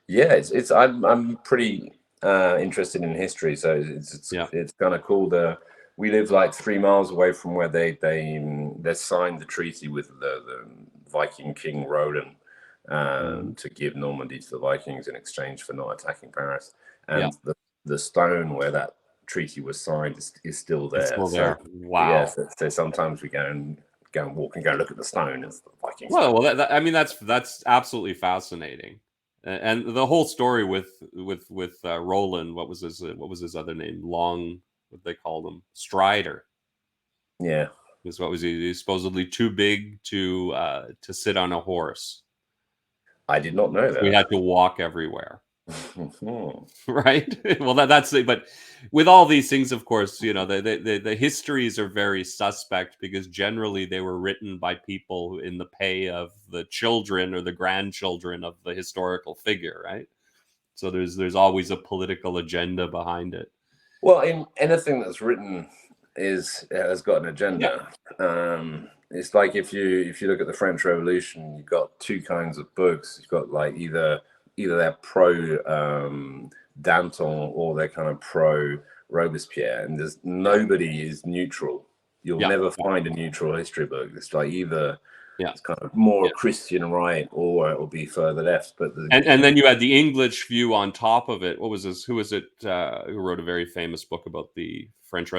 Yeah, I'm pretty interested in history, so it's kind of cool. we live like 3 miles away from where they signed the treaty with the Viking King Roland to give Normandy to the Vikings in exchange for not attacking Paris. And the stone where that treaty was signed is still there. It's still there. Wow. Yes. So sometimes we go and walk and go look at the stone as the Vikings. Well, I mean, that's absolutely fascinating. And the whole story with Roland, what was his other name? What they called him? Strider. Yeah. Because what was he supposedly too big to sit on a horse? I did not know that. We had to walk everywhere. Right. Well, that's it. But with all these things, of course, the histories are very suspect because generally they were written by people in the pay of the children or the grandchildren of the historical figure, right? So there's always a political agenda behind it. Well, in anything that's written has got an agenda. It's like if you look at the French Revolution, you've got two kinds of books. You've got like either they're pro Danton or they're kind of pro Robespierre, and there's nobody is neutral. You'll never find a neutral history book. It's like either it's kind of more Christian right or it will be further left. But and then you had the English view on top of it. What was this? Who was it? Who wrote a very famous book about the French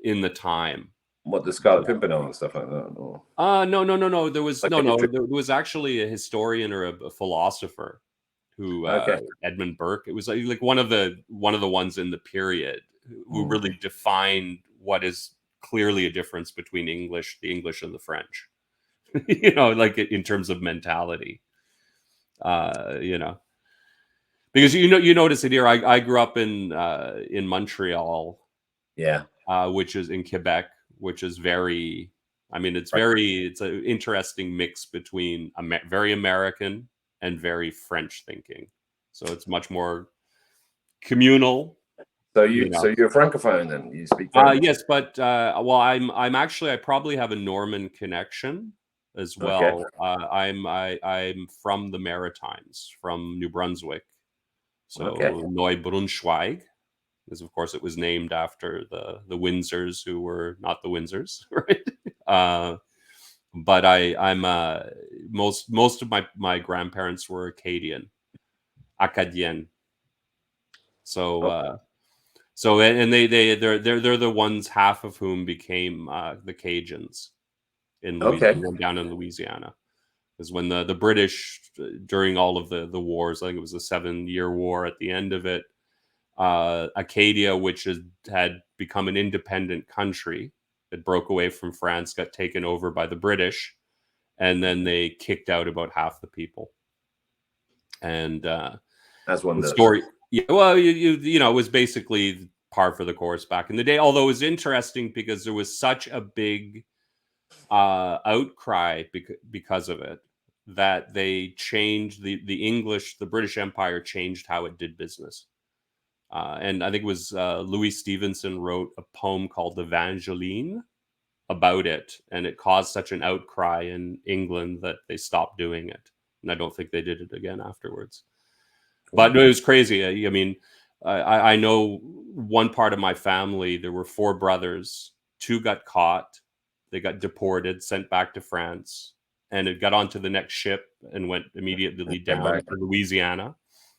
in the time? What, the Scarlet Pimpernel and stuff like that? Or? No. There was There was actually a historian or a philosopher who Edmund Burke. It was like one of the ones in the period who really defined what is clearly a difference between the English and the French. Like in terms of mentality. Because you notice it here. I grew up in Montreal, which is in Quebec, which is very. I mean, it's an interesting mix between very American and very French thinking. So it's much more communal. So you're a francophone then? You speak French? Yes, but I'm actually, I probably have a Norman connection as well. I'm from the Maritimes, from New Brunswick. So Neubrunswick, because of course it was named after the Windsors, who were not the Windsors, right? But I'm most of my grandparents were Acadian. So and they're the ones, half of whom became the Cajuns in down in Louisiana. Because when the British, during all of the wars, I think it was the 7-year war, at the end of it, Acadia, which had become an independent country, it broke away from France, got taken over by the British, and then they kicked out about half the people. And that's one story. Yeah, well, it was basically par for the course back in the day. Although it was interesting because there was such a big outcry because of it that they changed the British Empire changed how it did business. And I think it was Louis Stevenson wrote a poem called Evangeline about it, and it caused such an outcry in England that they stopped doing it. And I don't think they did it again afterwards. But it was crazy. I mean, I know one part of my family, there were 4 brothers. 2 got caught. They got deported, sent back to France, and it got onto the next ship and went immediately down to Louisiana,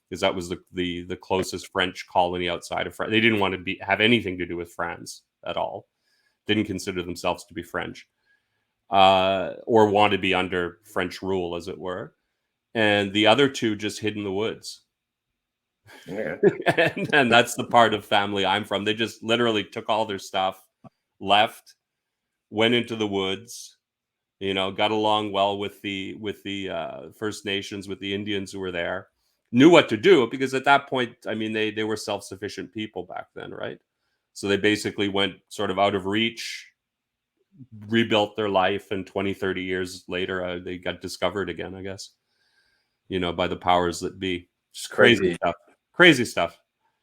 because that was the closest French colony outside of France. They didn't want to have anything to do with France at all. Didn't consider themselves to be French, or want to be under French rule, as it were. And the other 2 just hid in the woods. Yeah. and that's the part of family I'm from. They just literally took all their stuff, left, went into the woods, got along well with the First Nations, with the Indians who were there, knew what to do, because at that point, I mean, they were self-sufficient people back then, right? So they basically went sort of out of reach, rebuilt their life, and 20, 30 years later, they got discovered again, I guess, by the powers that be. Just crazy stuff.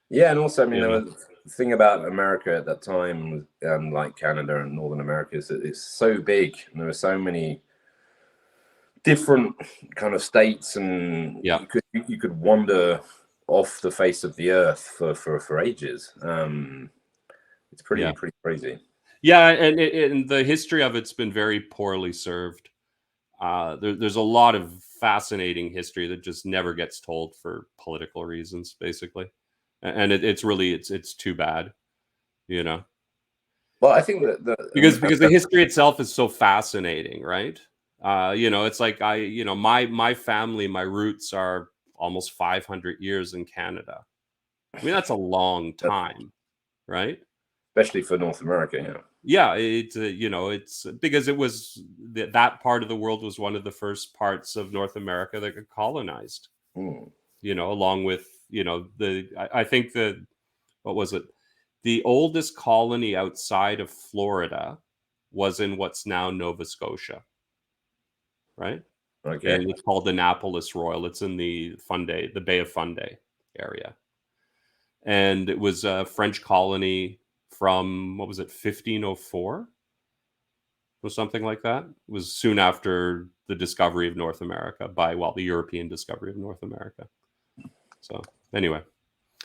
Yeah, and also, I mean, the thing about America at that time, like Canada and Northern America, is that it's so big, and there are so many different kind of states, and you could wander off the face of the earth for ages. It's pretty crazy. Yeah, and the history of it's been very poorly served. There's a lot of fascinating history that just never gets told for political reasons, basically, and it's too bad, you know. Well, I think that because the history itself is so fascinating, right? It's like my family, my roots are almost 500 years in Canada. I mean, that's a long time, right? Especially for North America, yeah. Yeah, it's because it was that part of the world was one of the first parts of North America that got colonized. Along with I think what was it? The oldest colony outside of Florida was in what's now Nova Scotia, right? Okay. And it's called Annapolis Royal. It's in the Bay of Fundy area. And it was a French colony from, what was it, 1504? Or something like that. It was soon after the discovery of North America the European discovery of North America. So anyway.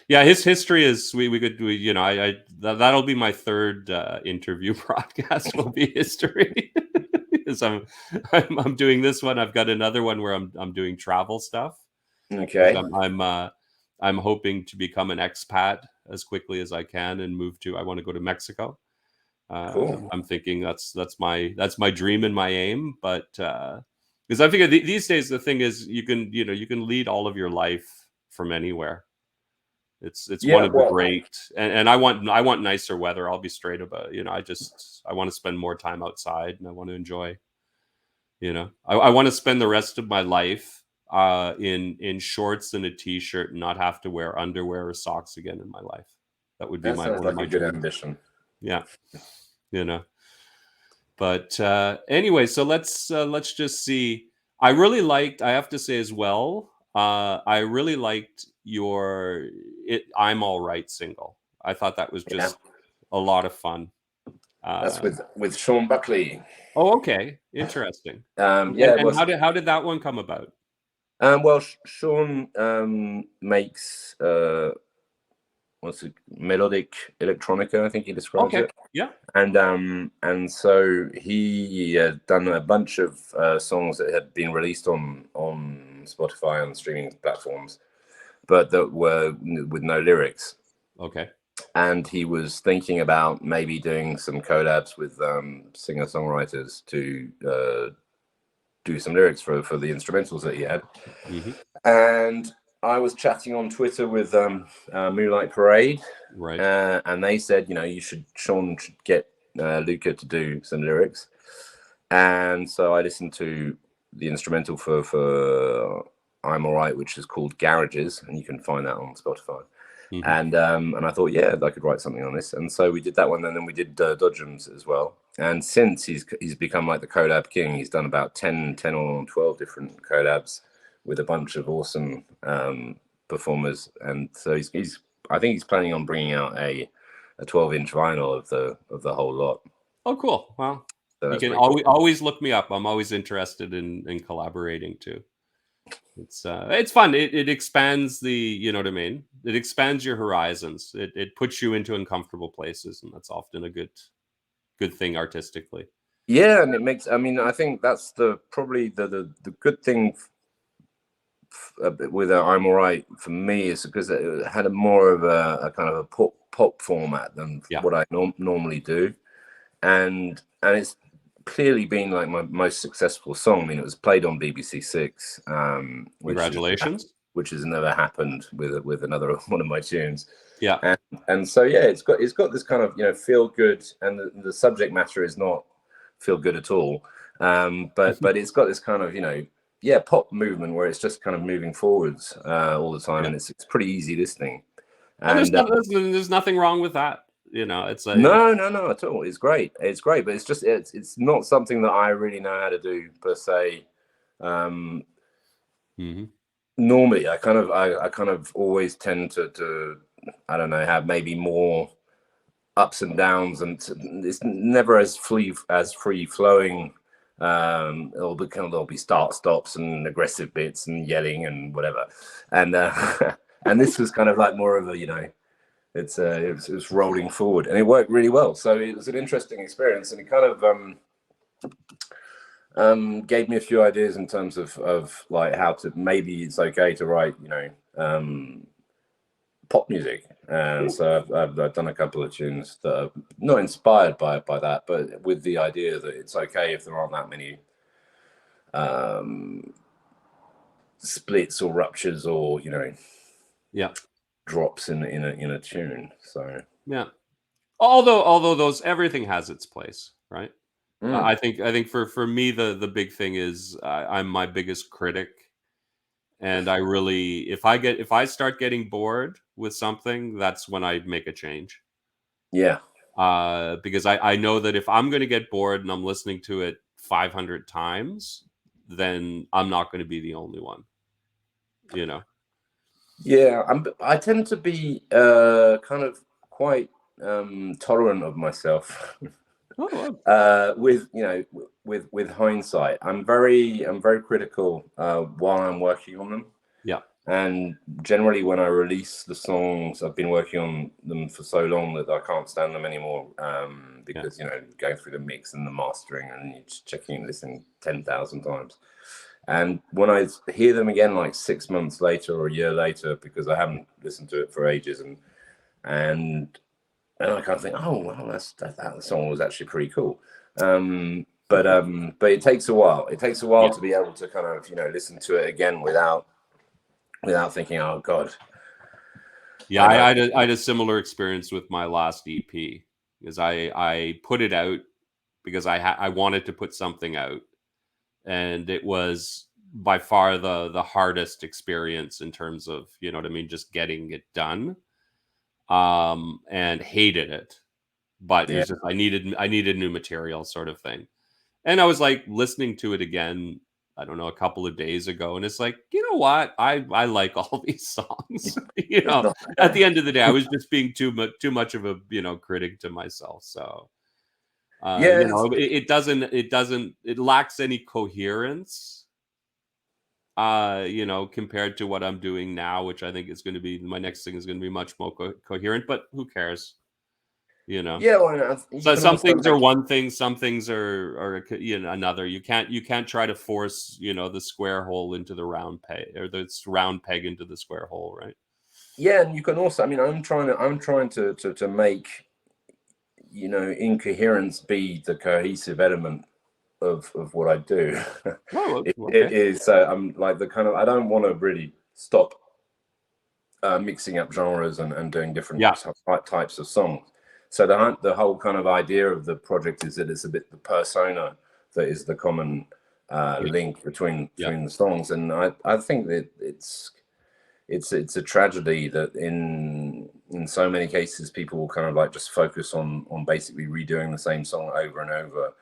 Yeah, his history is that'll be my third interview broadcast will be history. Because I'm doing this one. I've got another one where I'm doing travel stuff. Okay. I'm hoping to become an expat as quickly as I can and I want to go to Mexico. Cool. I'm thinking that's my dream and my aim, but because I figure these days the thing is you can lead all of your life from anywhere. It's one of the great, and I want nicer weather. I'll be straight about I want to spend more time outside and I want to enjoy. I want to spend the rest of my life in shorts and a t-shirt and not have to wear underwear or socks again in my life. That would be one of my good ambition. Yeah, But anyway, so let's just see. I have to say as well, I really liked your I'm All Right single. I thought that was just a lot of fun. That's with Sean Buckley. Oh, okay. Interesting. And how did that one come about? Well, Sean makes what's it, melodic electronica, I think he describes it. Yeah. And so he had done a bunch of songs that had been released on Spotify and streaming platforms, but that were with no lyrics. Okay. And he was thinking about maybe doing some collabs with singer-songwriters to do some lyrics for the instrumentals that he had. Mm-hmm. And I was chatting on Twitter with Moonlight Parade, right? And they said, Sean should get Lewca to do some lyrics. And so I listened to the instrumental for I'm All Right, which is called Garages, and you can find that on Spotify. Mm-hmm. And I thought, yeah, I could write something on this. And so we did that one, and then we did Dodgems as well. And since he's become like the collab king, he's done about 10 or 12 different collabs with a bunch of awesome performers. And so I think he's planning on bringing out a 12-inch vinyl of the whole lot. Oh, cool. Well, so you can always look me up. I'm always interested in collaborating too. It's fun. It expands the, you know what I mean? It expands your horizons. It puts you into uncomfortable places, and that's often a good thing artistically. Yeah, and it makes, I think that's probably the good thing with I'm All Right for me is because it had a more of a kind of a pop format than what I normally do, and it's clearly been like my most successful song. I mean, it was played on BBC Six. Congratulations! Which has never happened with another one of my tunes. Yeah, and so yeah, it's got this kind of feel good, and the subject matter is not feel good at all. But it's got this kind of pop movement where it's just kind of moving forwards all the time, and it's pretty easy listening. And there's nothing wrong with that. It's like no at all. It's great, but it's just it's not something that I really know how to do per se. Mm-hmm. Normally, I kind of always tend to I don't know, have maybe more ups and downs, and it's never as free flowing. There'll be start stops and aggressive bits and yelling and whatever, and and this was kind of like more of a It's rolling forward, and it worked really well. So it was an interesting experience, and it kind of gave me a few ideas in terms of like how to, maybe it's okay to write, pop music. And so I've done a couple of tunes that are not inspired by that, but with the idea that it's okay if there aren't that many splits or ruptures or drops in a tune. So yeah. Although those, everything has its place, right? I think for me the big thing is I'm my biggest critic, and I really, if I start getting bored with something, that's when I make a change. Yeah. Because I know that if I'm going to get bored and I'm listening to it 500 times, then I'm not going to be the only one. Yeah, I tend to be kind of quite tolerant of myself. With hindsight, I'm very critical while I'm working on them. Yeah. And generally, when I release the songs, I've been working on them for so long that I can't stand them anymore, because going through the mix and the mastering and you're just checking and listening 10,000 times. And when I hear them again, like 6 months later or a year later, because I haven't listened to it for ages, and I kind of think, oh well, that song was actually pretty cool. But it takes a while. It takes a while to be able to kind of listen to it again without thinking, oh god. Yeah, I had a similar experience with my last EP, because I put it out because I wanted to put something out, and it was by far the hardest experience in terms of, just getting it done, and hated it. But it was just, I needed new material, sort of thing. And I was like listening to it again, I don't know, a couple of days ago, and it's like, you know what? I like all these songs. At the end of the day, I was just being too much of a critic to myself. So it lacks any coherence, compared to what I'm doing now, which I think is going to be, my next thing is going to be much more coherent. But who cares? Yeah, well, so some things are one thing, some things are another. You can't try to force the square hole into the round peg, or the round peg into the square hole, right? Yeah, and you can also, I'm trying to make incoherence be the cohesive element of what I do. Oh, okay. It is, so I'm like the kind of, I don't want to really stop mixing up genres and doing different types of songs. So the whole kind of idea of the project is that it's a bit the persona that is the common link between the songs. And I think that it's a tragedy that in so many cases people will kind of like just focus on basically redoing the same song over and over,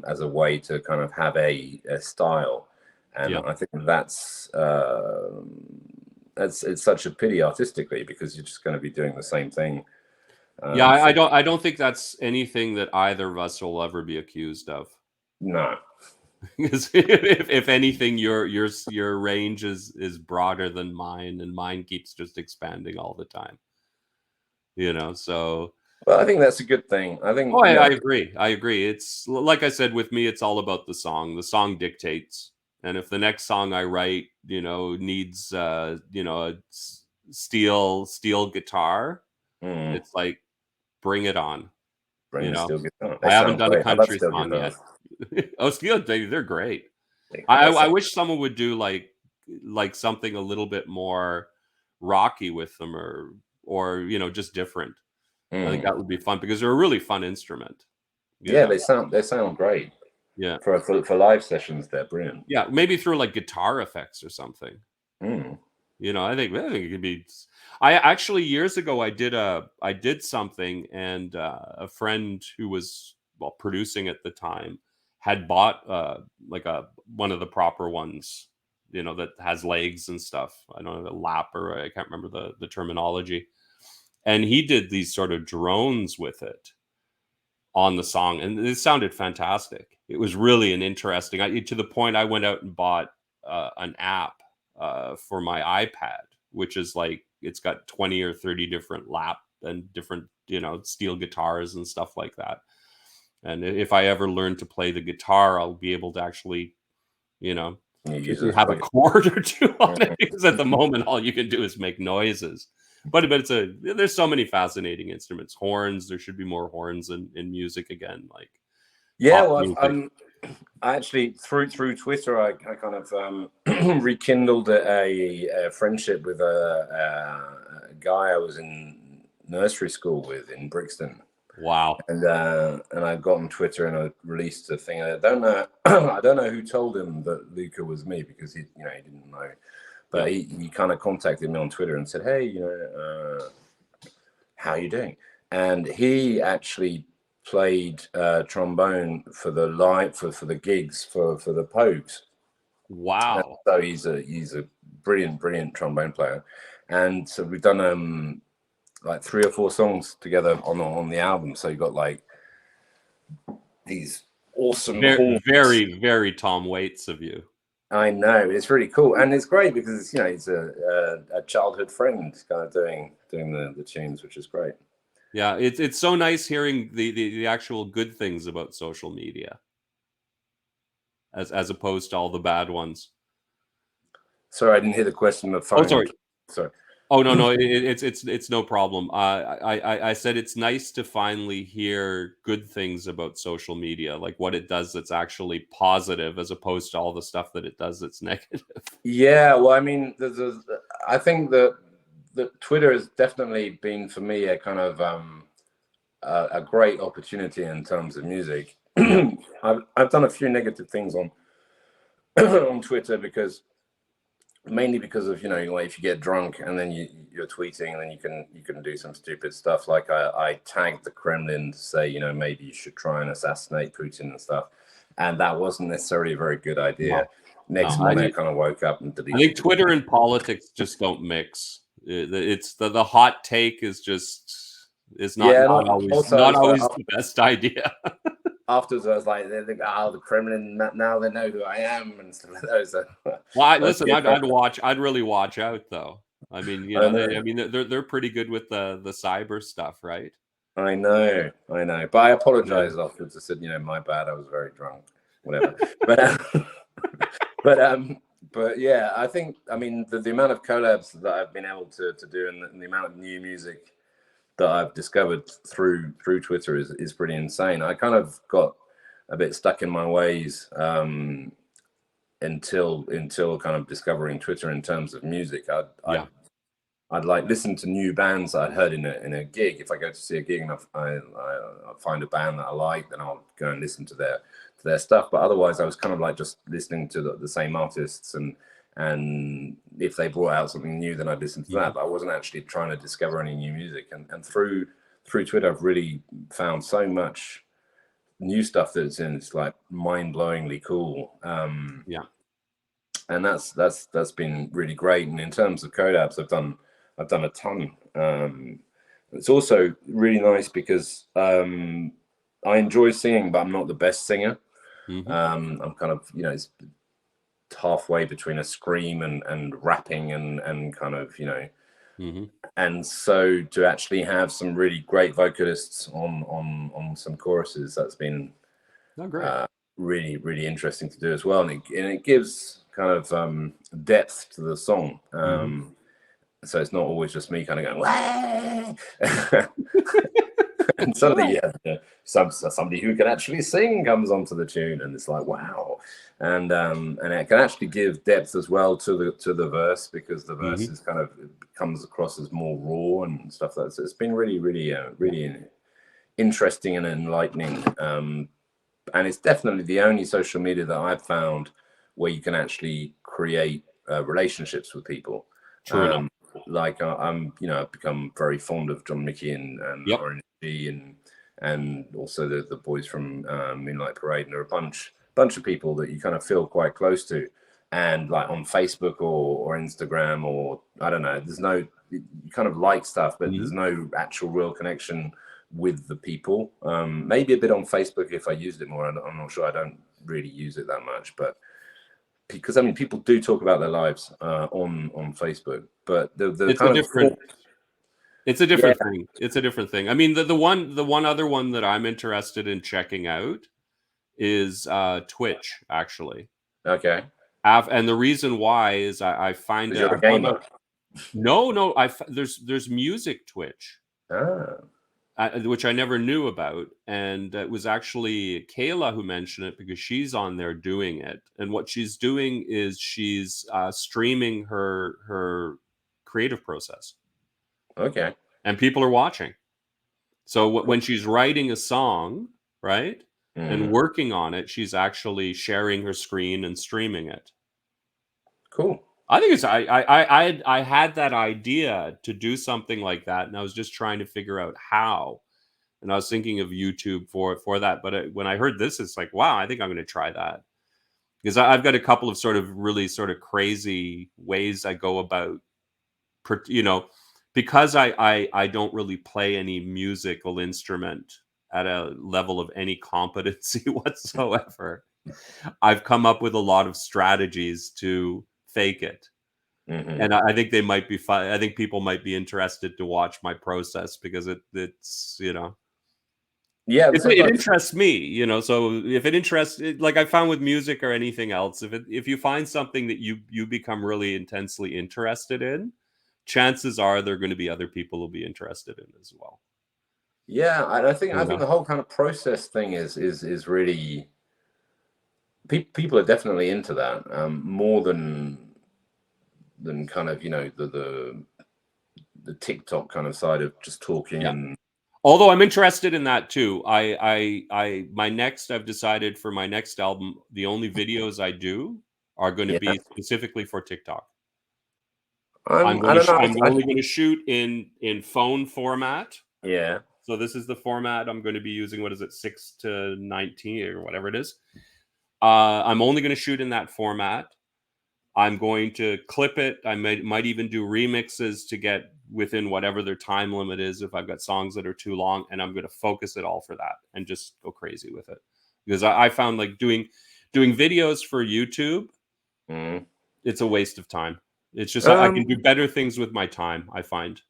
as a way to kind of have a style. And I think that's it's such a pity artistically, because you're just going to be doing the same thing. I don't think that's anything that either of us will ever be accused of. No. if anything, your range is broader than mine, and mine keeps just expanding all the time. So. Well, I think that's a good thing. I think. I agree. It's like I said, with me, it's all about the song. The song dictates, and if the next song I write, needs a steel guitar, it's like, bring it on. Bring the steel guitar. I haven't done a country song yet. Oh, steel, they're great. I wish someone would do like something a little bit more rocky with them, or just different. I think that would be fun, because they're a really fun instrument. They sound great. Yeah, for live sessions, they're brilliant. Yeah, maybe through like guitar effects or something. I think it could be. I actually, years ago, I did something, and a friend who was producing at the time had bought one of the proper ones, that has legs and stuff. I don't know, a lap, or I can't remember the terminology. And he did these sort of drones with it on the song, and it sounded fantastic. It was really an interesting, to the point I went out and bought an app for my iPad, which is like, it's got 20 or 30 different lap and different, steel guitars and stuff like that. And if I ever learn to play the guitar, I'll be able to actually, have a chord or two on it, because at the moment all you can do is make noises. But there's so many fascinating instruments. Horns, there should be more horns in music again. Like, yeah, well, I actually through Twitter, I kind of rekindled a friendship with a guy I was in nursery school with in Brixton. Wow. And I got on Twitter and I released a thing. I don't know I don't know who told him that Lewca was me, because he didn't know. But he kind of contacted me on Twitter and said, hey, how are you doing? And he actually played trombone for the gigs for the Pogues. Wow. So he's a brilliant trombone player. And so we've done like 3 or 4 songs together on the album. So you got like these awesome, very, very Tom Waits of you. I know, it's really cool, and it's great because it's a childhood friend kind of doing the tunes, which is great. Yeah, it's so nice hearing the actual good things about social media, as opposed to all the bad ones. Sorry, I didn't hear the question. Sorry. Oh no, it's no problem. I said it's nice to finally hear good things about social media, like what it does that's actually positive, as opposed to all the stuff that it does that's negative. Yeah, well, I mean, I think that Twitter has definitely been for me a kind of a great opportunity in terms of music. Yeah. I've done a few negative things on on Twitter mainly because of like if you get drunk and then you're tweeting, and then you can do some stupid stuff. Like I tagged the Kremlin to say maybe you should try and assassinate Putin and stuff, and that wasn't necessarily a very good idea. Next morning I kind of woke up and deleted. I think Twitter and politics just don't mix. It's the hot take is not always the best idea. Afterwards, I was like, the Kremlin, now they know who I am and stuff like that. Well, listen, I'd really watch out, though. I mean, they're pretty good with the cyber stuff, right? I know. But I apologized afterwards. I said, my bad. I was very drunk. Whatever. But yeah, I think, the amount of collabs that I've been able to do, and the amount of new music that I've discovered through Twitter is pretty insane. I kind of got a bit stuck in my ways until kind of discovering Twitter in terms of music. I'd like listen to new bands that I'd heard in a gig. If I go to see a gig and I find a band that I like, then I'll go and listen to their stuff. But otherwise, I was kind of like just listening to the same artists, and if they brought out something new, then I'd listen to that. But I wasn't actually trying to discover any new music. And through Twitter, I've really found so much new stuff that's like mind-blowingly cool. And that's been really great. And in terms of collabs, I've done a ton. It's also really nice because I enjoy singing, but I'm not the best singer. I'm kind of it's halfway between a scream and rapping and kind of and so to actually have some really great vocalists on some choruses, that's been really, really interesting to do as well, and it gives kind of depth to the song. So it's not always just me kind of going Wah! And suddenly somebody who can actually sing comes onto the tune, and it's like wow. And it can actually give depth as well to the verse, because the verse is kind of comes across as more raw and stuff like that. So it's been really, really, really interesting and enlightening. And it's definitely the only social media that I've found where you can actually create relationships with people. True. Like I've become very fond of John Mickey and Orange G and also the boys from Moonlight Parade, and there are a bunch of people that you kind of feel quite close to, and like on Facebook or Instagram, or I don't know, you kind of like stuff, but there's no actual real connection with the people. Maybe a bit on Facebook if I used it more. I'm not sure. I don't really use it that much, but because I mean, people do talk about their lives on Facebook, but the it's kind a of different it's a yeah, different thing. It's a different thing. I mean, the one other one that I'm interested in checking out is Twitch, actually. okay, And the reason why is I find because you're I a found gamer. out no, there's music Twitch, Ah, which I never knew about, and it was actually Kayla who mentioned it because she's on there doing it, and what she's doing is she's streaming her creative process, okay. and people are watching. So when she's writing a song, right, and Mm, working on it, she's actually sharing her screen and streaming it. cool. I think it's I had that idea to do something like that, and I was just trying to figure out how. And I was thinking of YouTube for that, but when I heard this, it's like, wow, I think I'm going to try that because I've got a couple of sort of really sort of crazy ways I go about, you know, because I don't really play any musical instrument at a level of any competency whatsoever. I've come up with a lot of strategies to fake it. Hmm. And I think they might be fun. I think people might be interested to watch my process because it's Yeah, it sometimes. interests me, So if it interests, like I found with music or anything else, if you find something that you become really intensely interested in, chances are there are going to be other people who'll be interested in as well. Yeah, and I You think know, the whole kind of process thing is really people are definitely into that, more than kind of the TikTok kind of side of just talking yeah. and Although I'm interested in that too. I've decided for my next album, the only videos I do are going to yeah. be specifically for TikTok. I don't know. I'm only going to shoot in phone format. Yeah. So this is the format I'm going to be using. What is it, 6:19 or whatever it is? I'm only going to shoot in that format. I'm going to clip it. I might even do remixes to get within whatever their time limit is if I've got songs that are too long, and I'm going to focus it all for that and just go crazy with it. Because I found like doing videos for YouTube, Mm. it's a waste of time. It's just I Um, can do better things with my time, I find.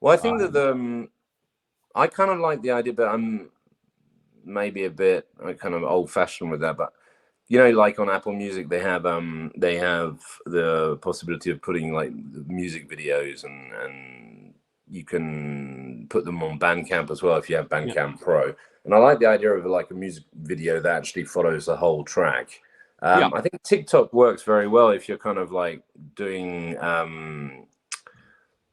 well, I think that Um, I kind of like the idea, but I'm maybe a bit kind of old fashioned with that. But like on Apple Music, they have the possibility of putting like the music videos, and you can put them on Bandcamp as well if you have yeah, Bandcamp Pro. And I like the idea of like a music video that actually follows the whole track. yeah, I think TikTok works very well if you're kind of like doing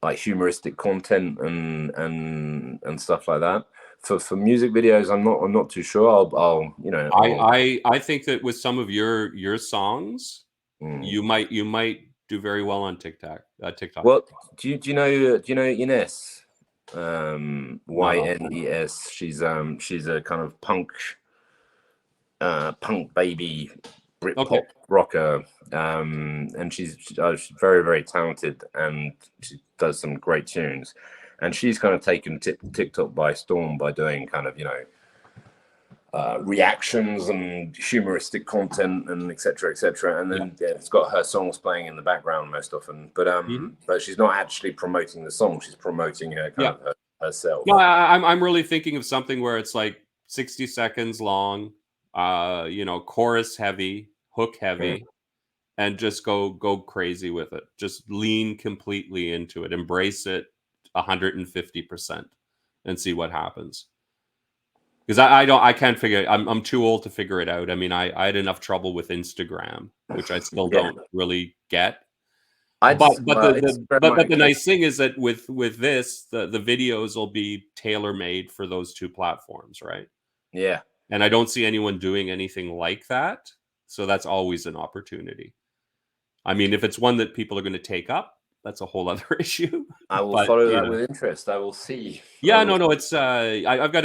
like humoristic content and stuff like that. For music videos, I'm not too sure. I think that with some of your songs, Mm. you might do very well on TikTok. TikTok. Well, do you know Ines? Not off. YNES. She's a kind of punk baby Okay. Britpop rocker, and she's very very talented, and she does some great tunes, and she's kind of taken TikTok by storm by doing kind of reactions and humoristic content and etc., and Yeah. then it's got her songs playing in the background most often, Mhm. but she's not actually promoting the song, she's promoting her kind Yeah. of herself. No, I'm really thinking of something where it's like 60 seconds long, chorus heavy, hook Mm. heavy, and just go crazy with it. Just lean completely into it, embrace it 150% and see what happens. Because I can't figure it. I'm too old to figure it out. I mean, I had enough trouble with Instagram, which I still Yeah, don't really get. I'd But Instagram might the explain. nice thing is that with this, the videos will be tailor made for those two platforms, right? Yeah, And I don't see anyone doing anything like that, so that's always an opportunity. I mean, if it's one that people are going to take up, that's a whole other issue. I will But follow that with interest. I will see. I yeah, will. no, it's I've got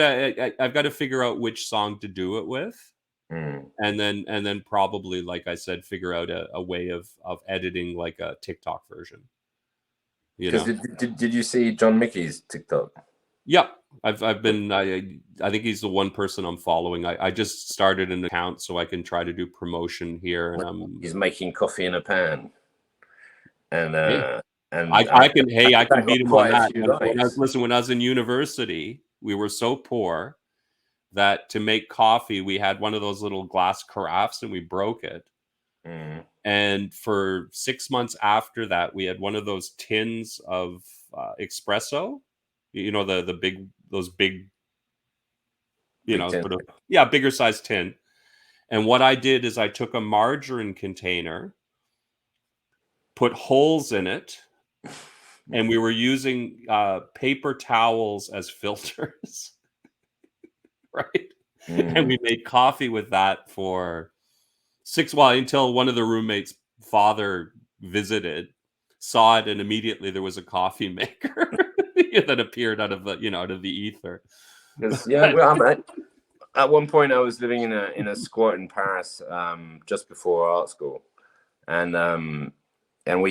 to figure out which song to do it with, Mm. and then probably, like I said, figure out a way of editing like a TikTok version. You Because know? did you see John Mickey's TikTok? Yep. I've been I think he's the one person I'm following. I just started an account so I can try to do promotion here, and he's making coffee in a pan, and hey, and I can I can that beat got him on quite a that. few likes. Listen, when I was in university, we were so poor that to make coffee, we had one of those little glass carafes and we broke it. Mm. And for 6 months after that, we had one of those tins of espresso. You know, the big, those big, you Big know, tin. sort of, yeah, bigger size tin. And what I did is I took a margarine container, put holes in it, and we were using paper towels as filters, right? And Mm. we made coffee with that for well, until one of the roommates' father visited, saw it, and immediately there was a coffee maker that appeared out of the, out of the ether. Because well, at one point I was living in a squat in Paris, just before art school, and it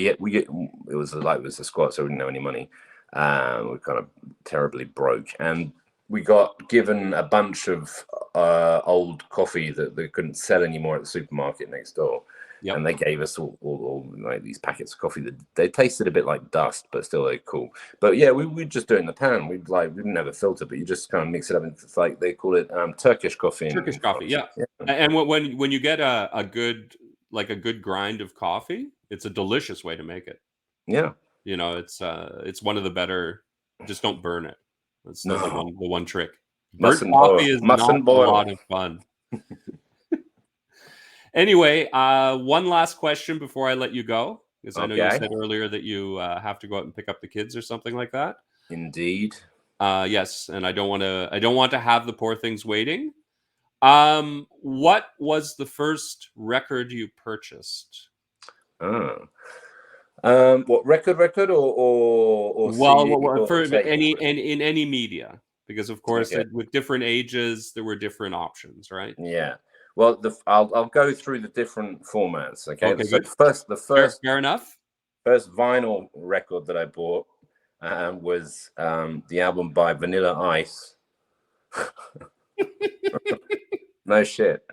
was a squat, so we didn't have any money. We kind of terribly broke, and we got given a bunch of old coffee that they couldn't sell anymore at the supermarket next door. Yep. And they gave us all like these packets of coffee that they tasted a bit like dust, but still they're cool. But yeah, we'd just do it in the pan. We didn't have a filter, but you just kind of mix it up. It's like they call it Turkish coffee. Turkish coffee, yeah. And when you get a good grind of coffee, it's a delicious way to make it. Yeah. It's one of the better. Just don't burn it. That's the one trick. Burnt Mustn't coffee boil. is Mustn't not a boil. lot of fun. Anyway, one last question before I let you go, because I know you said earlier that you have to go out and pick up the kids or something like that. Indeed. Yes, and I don't want to have the poor things waiting. What was the first record you purchased? What record or CD Well, for or tape? in any media, because of course with different ages there were different options, right? Yeah. Well, I'll go through the different formats. Okay. Okay, So good. the first Fair enough. First vinyl record that I bought was the album by Vanilla Ice. No shit.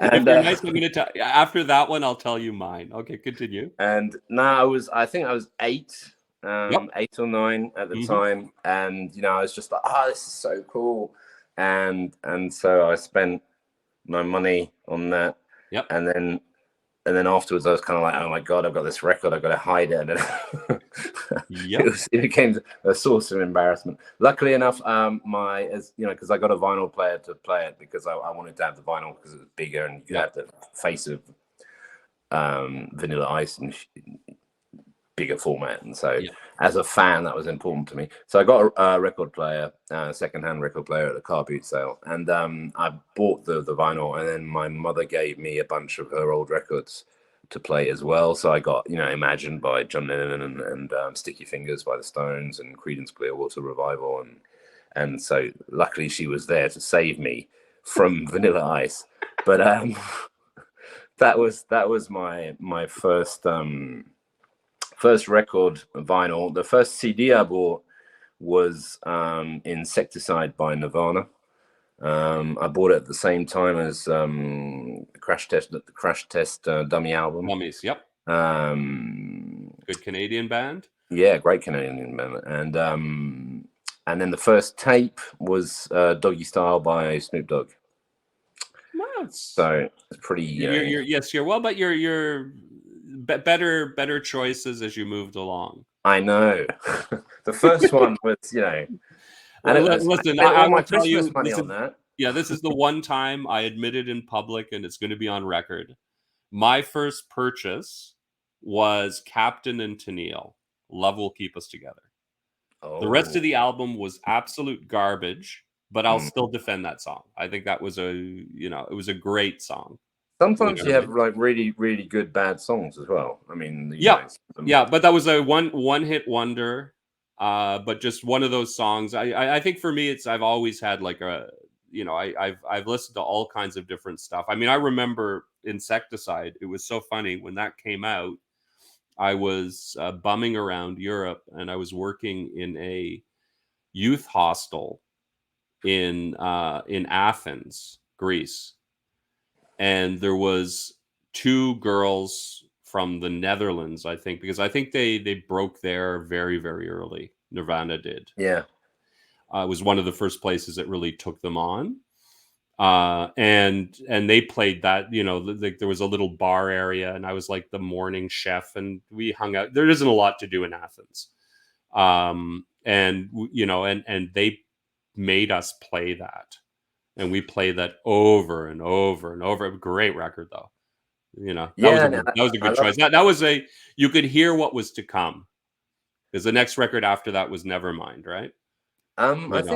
And if you're nice, I'm going to tell. After that one, I'll tell you mine. Okay, continue. And now I think I was 8, 8 or 9 at the time, and I was just like, this is so cool, and so I spent my money on that. Yep. And then afterwards, I was kind of like, oh my God, I've got this record, I've got to hide it. And then it became a source of embarrassment. Luckily enough, because I got a vinyl player to play it, because I wanted to have the vinyl because it was bigger and you could have the face of Vanilla Ice and bigger format. And so as a fan, that was important to me. So I got a record player, a secondhand record player at the car boot sale. And I bought the vinyl, and then my mother gave me a bunch of her old records to play as well. So I got, Imagine by John Lennon and Sticky Fingers by the Stones and Creedence Clearwater Revival. And so luckily she was there to save me from Vanilla Ice. But that was my first first record vinyl. The first CD I bought was Insecticide by Nirvana. I bought it at the same time as Crash Test Dummy album. Mummies, yep. Good Canadian band. Yeah, great Canadian band. And then the first tape was Doggy Style by Snoop Dogg. So it's pretty. You're well, but you're better choices as you moved along. I know. The first one was, listen, I will tell you, money on that. Yeah, this is the one time I admitted in public, and it's going to be on record. My first purchase was Captain and Tennille. Love Will Keep Us Together. The rest of the album was absolute garbage, but I'll still defend that song. I think that was it was a great song. Sometimes you have like really, really good bad songs as well. I mean, but that was a one hit wonder. But just one of those songs. I think for me, I've always had like I've listened to all kinds of different stuff. I mean, I remember Insecticide. It was so funny when that came out. I was bumming around Europe, and I was working in a youth hostel in Athens, Greece, and there was two girls from the Netherlands, I think, because I think they broke there very, very early. Nirvana did. Yeah. It was one of the first places that really took them on. And they played that, you know, there was a little bar area, and I was like the morning chef, and we hung out. There isn't a lot to do in Athens. And you know, and they made us play that, and we played that over and over and over. Great record though. You know, that was a good choice. That was you could hear what was to come, because the next record after that was Nevermind, right? I'm not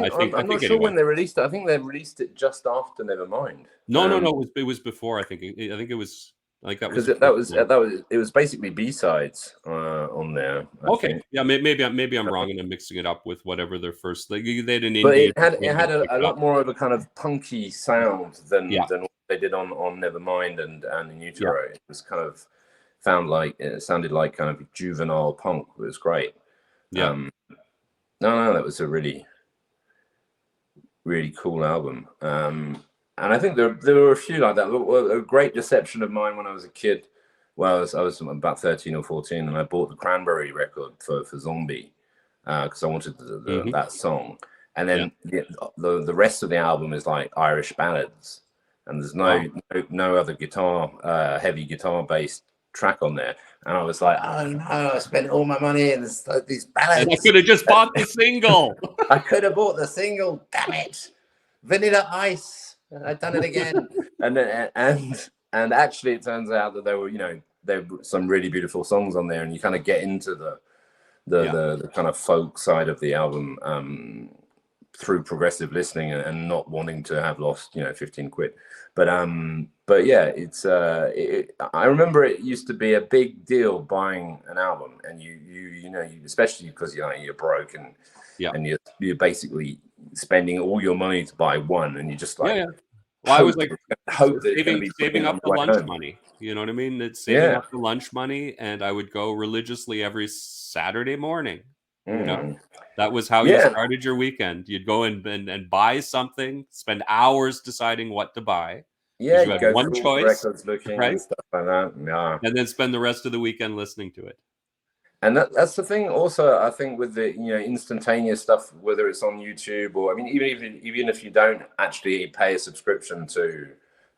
sure when they released it. I think they released it just after Nevermind. No. It was before. I think it was like that was because it was basically B-sides on there. I think. Yeah, maybe I'm wrong, and I'm mixing it up with whatever their first. They had an But Indian. it had a lot more of a kind of punky sound than what they did on Nevermind and In Utero. It was kind of it sounded like kind of juvenile punk. It was great. Yeah. No, that was a really, really cool album. And I think there were a few like that. A great deception of mine when I was a kid. Well, I was about 13 or 14, and I bought the Cranberry record for Zombie because I wanted that song. And then the rest of the album is like Irish ballads, and there's no other heavy guitar based track on there. And I was like, oh no, I spent all my money in these ballads. And I could have just bought the single. I could have bought the single. Damn it, Vanilla Ice. I'd done it again. and actually, it turns out that there were some really beautiful songs on there, and you kind of get into the kind of folk side of the album through progressive listening and not wanting to have lost 15 quid. But yeah, it's I remember it used to be a big deal buying an album, and you especially because you're broke and you're basically spending all your money to buy one, and you just like well, I was like hope saving up the lunch money. You know what I mean? It's saving up the lunch money, and I would go religiously every Saturday morning. You know, that was how you started your weekend. You'd go and buy something, spend hours deciding what to buy. Yeah, you had one choice, looking right? And stuff like that. And then spend the rest of the weekend listening to it. And that's the thing. Also, I think with the instantaneous stuff, whether it's on YouTube or even if you don't actually pay a subscription to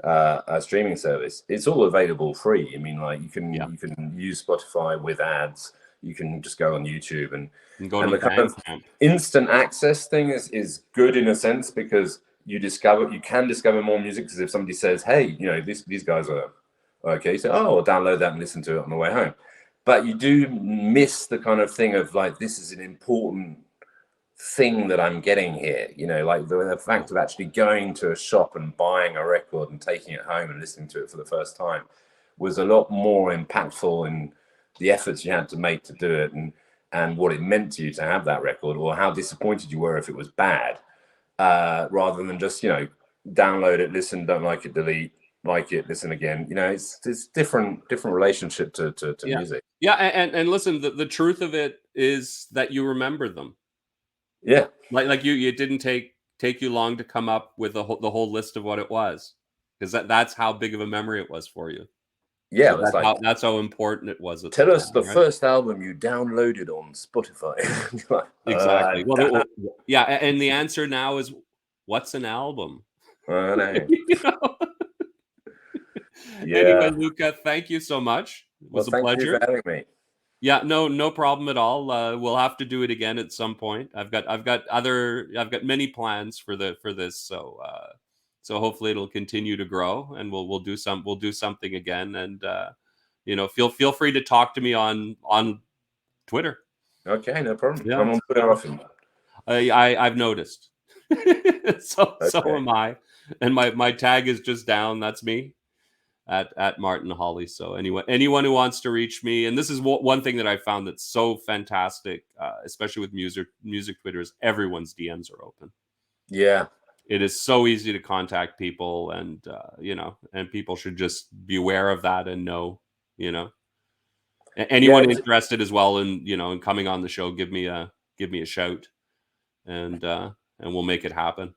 a streaming service, it's all available free. I mean, like you can use Spotify with ads. You can just go on YouTube and go to the kind of instant access thing is good in a sense because you can discover more music. Because if somebody says, "Hey, these guys are okay," so I'll download that and listen to it on the way home. But you do miss the kind of thing of like, this is an important thing that I'm getting here. Like the fact of actually going to a shop and buying a record and taking it home and listening to it for the first time was a lot more impactful in the efforts you had to make to do it and what it meant to you to have that record, or how disappointed you were if it was bad, rather than just, download it, listen, don't like it, delete. Like it, listen again. It's different relationship to music. Yeah, and listen, the truth of it is that you remember them. Yeah, like you didn't take you long to come up with the whole list of what it was, because that's how big of a memory it was for you. Yeah, so that's how important it was. Tell us the first album you downloaded on Spotify. Exactly. Yeah, and the answer now is, what's an album? Anyway, Lewca, thank you so much. It was a pleasure. Thank you for having me. Yeah, no problem at all. We'll have to do it again at some point. I've got many plans for this. So hopefully it'll continue to grow, and we'll do something again. And feel free to talk to me on Twitter. Okay, no problem. Yeah. I'm on Twitter often. I've noticed. So am I. And my tag is just down. That's me. At Martin Holly. So anyone who wants to reach me, and this is one thing that I found that's so fantastic, especially with music Twitter, is everyone's DMs are open. Yeah, it is so easy to contact people, and and people should just be aware of that and know, anyone interested as well in coming on the show, give me a shout, and we'll make it happen.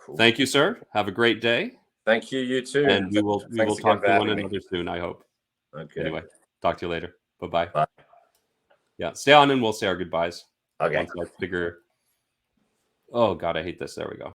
Cool. Thank you, sir. Have a great day. Thank you. You too. And we will talk to one another soon, I hope. Okay. Anyway, talk to you later. Bye-bye. Bye. Yeah, stay on and we'll say our goodbyes. Okay. Once I figure. Oh God, I hate this. There we go.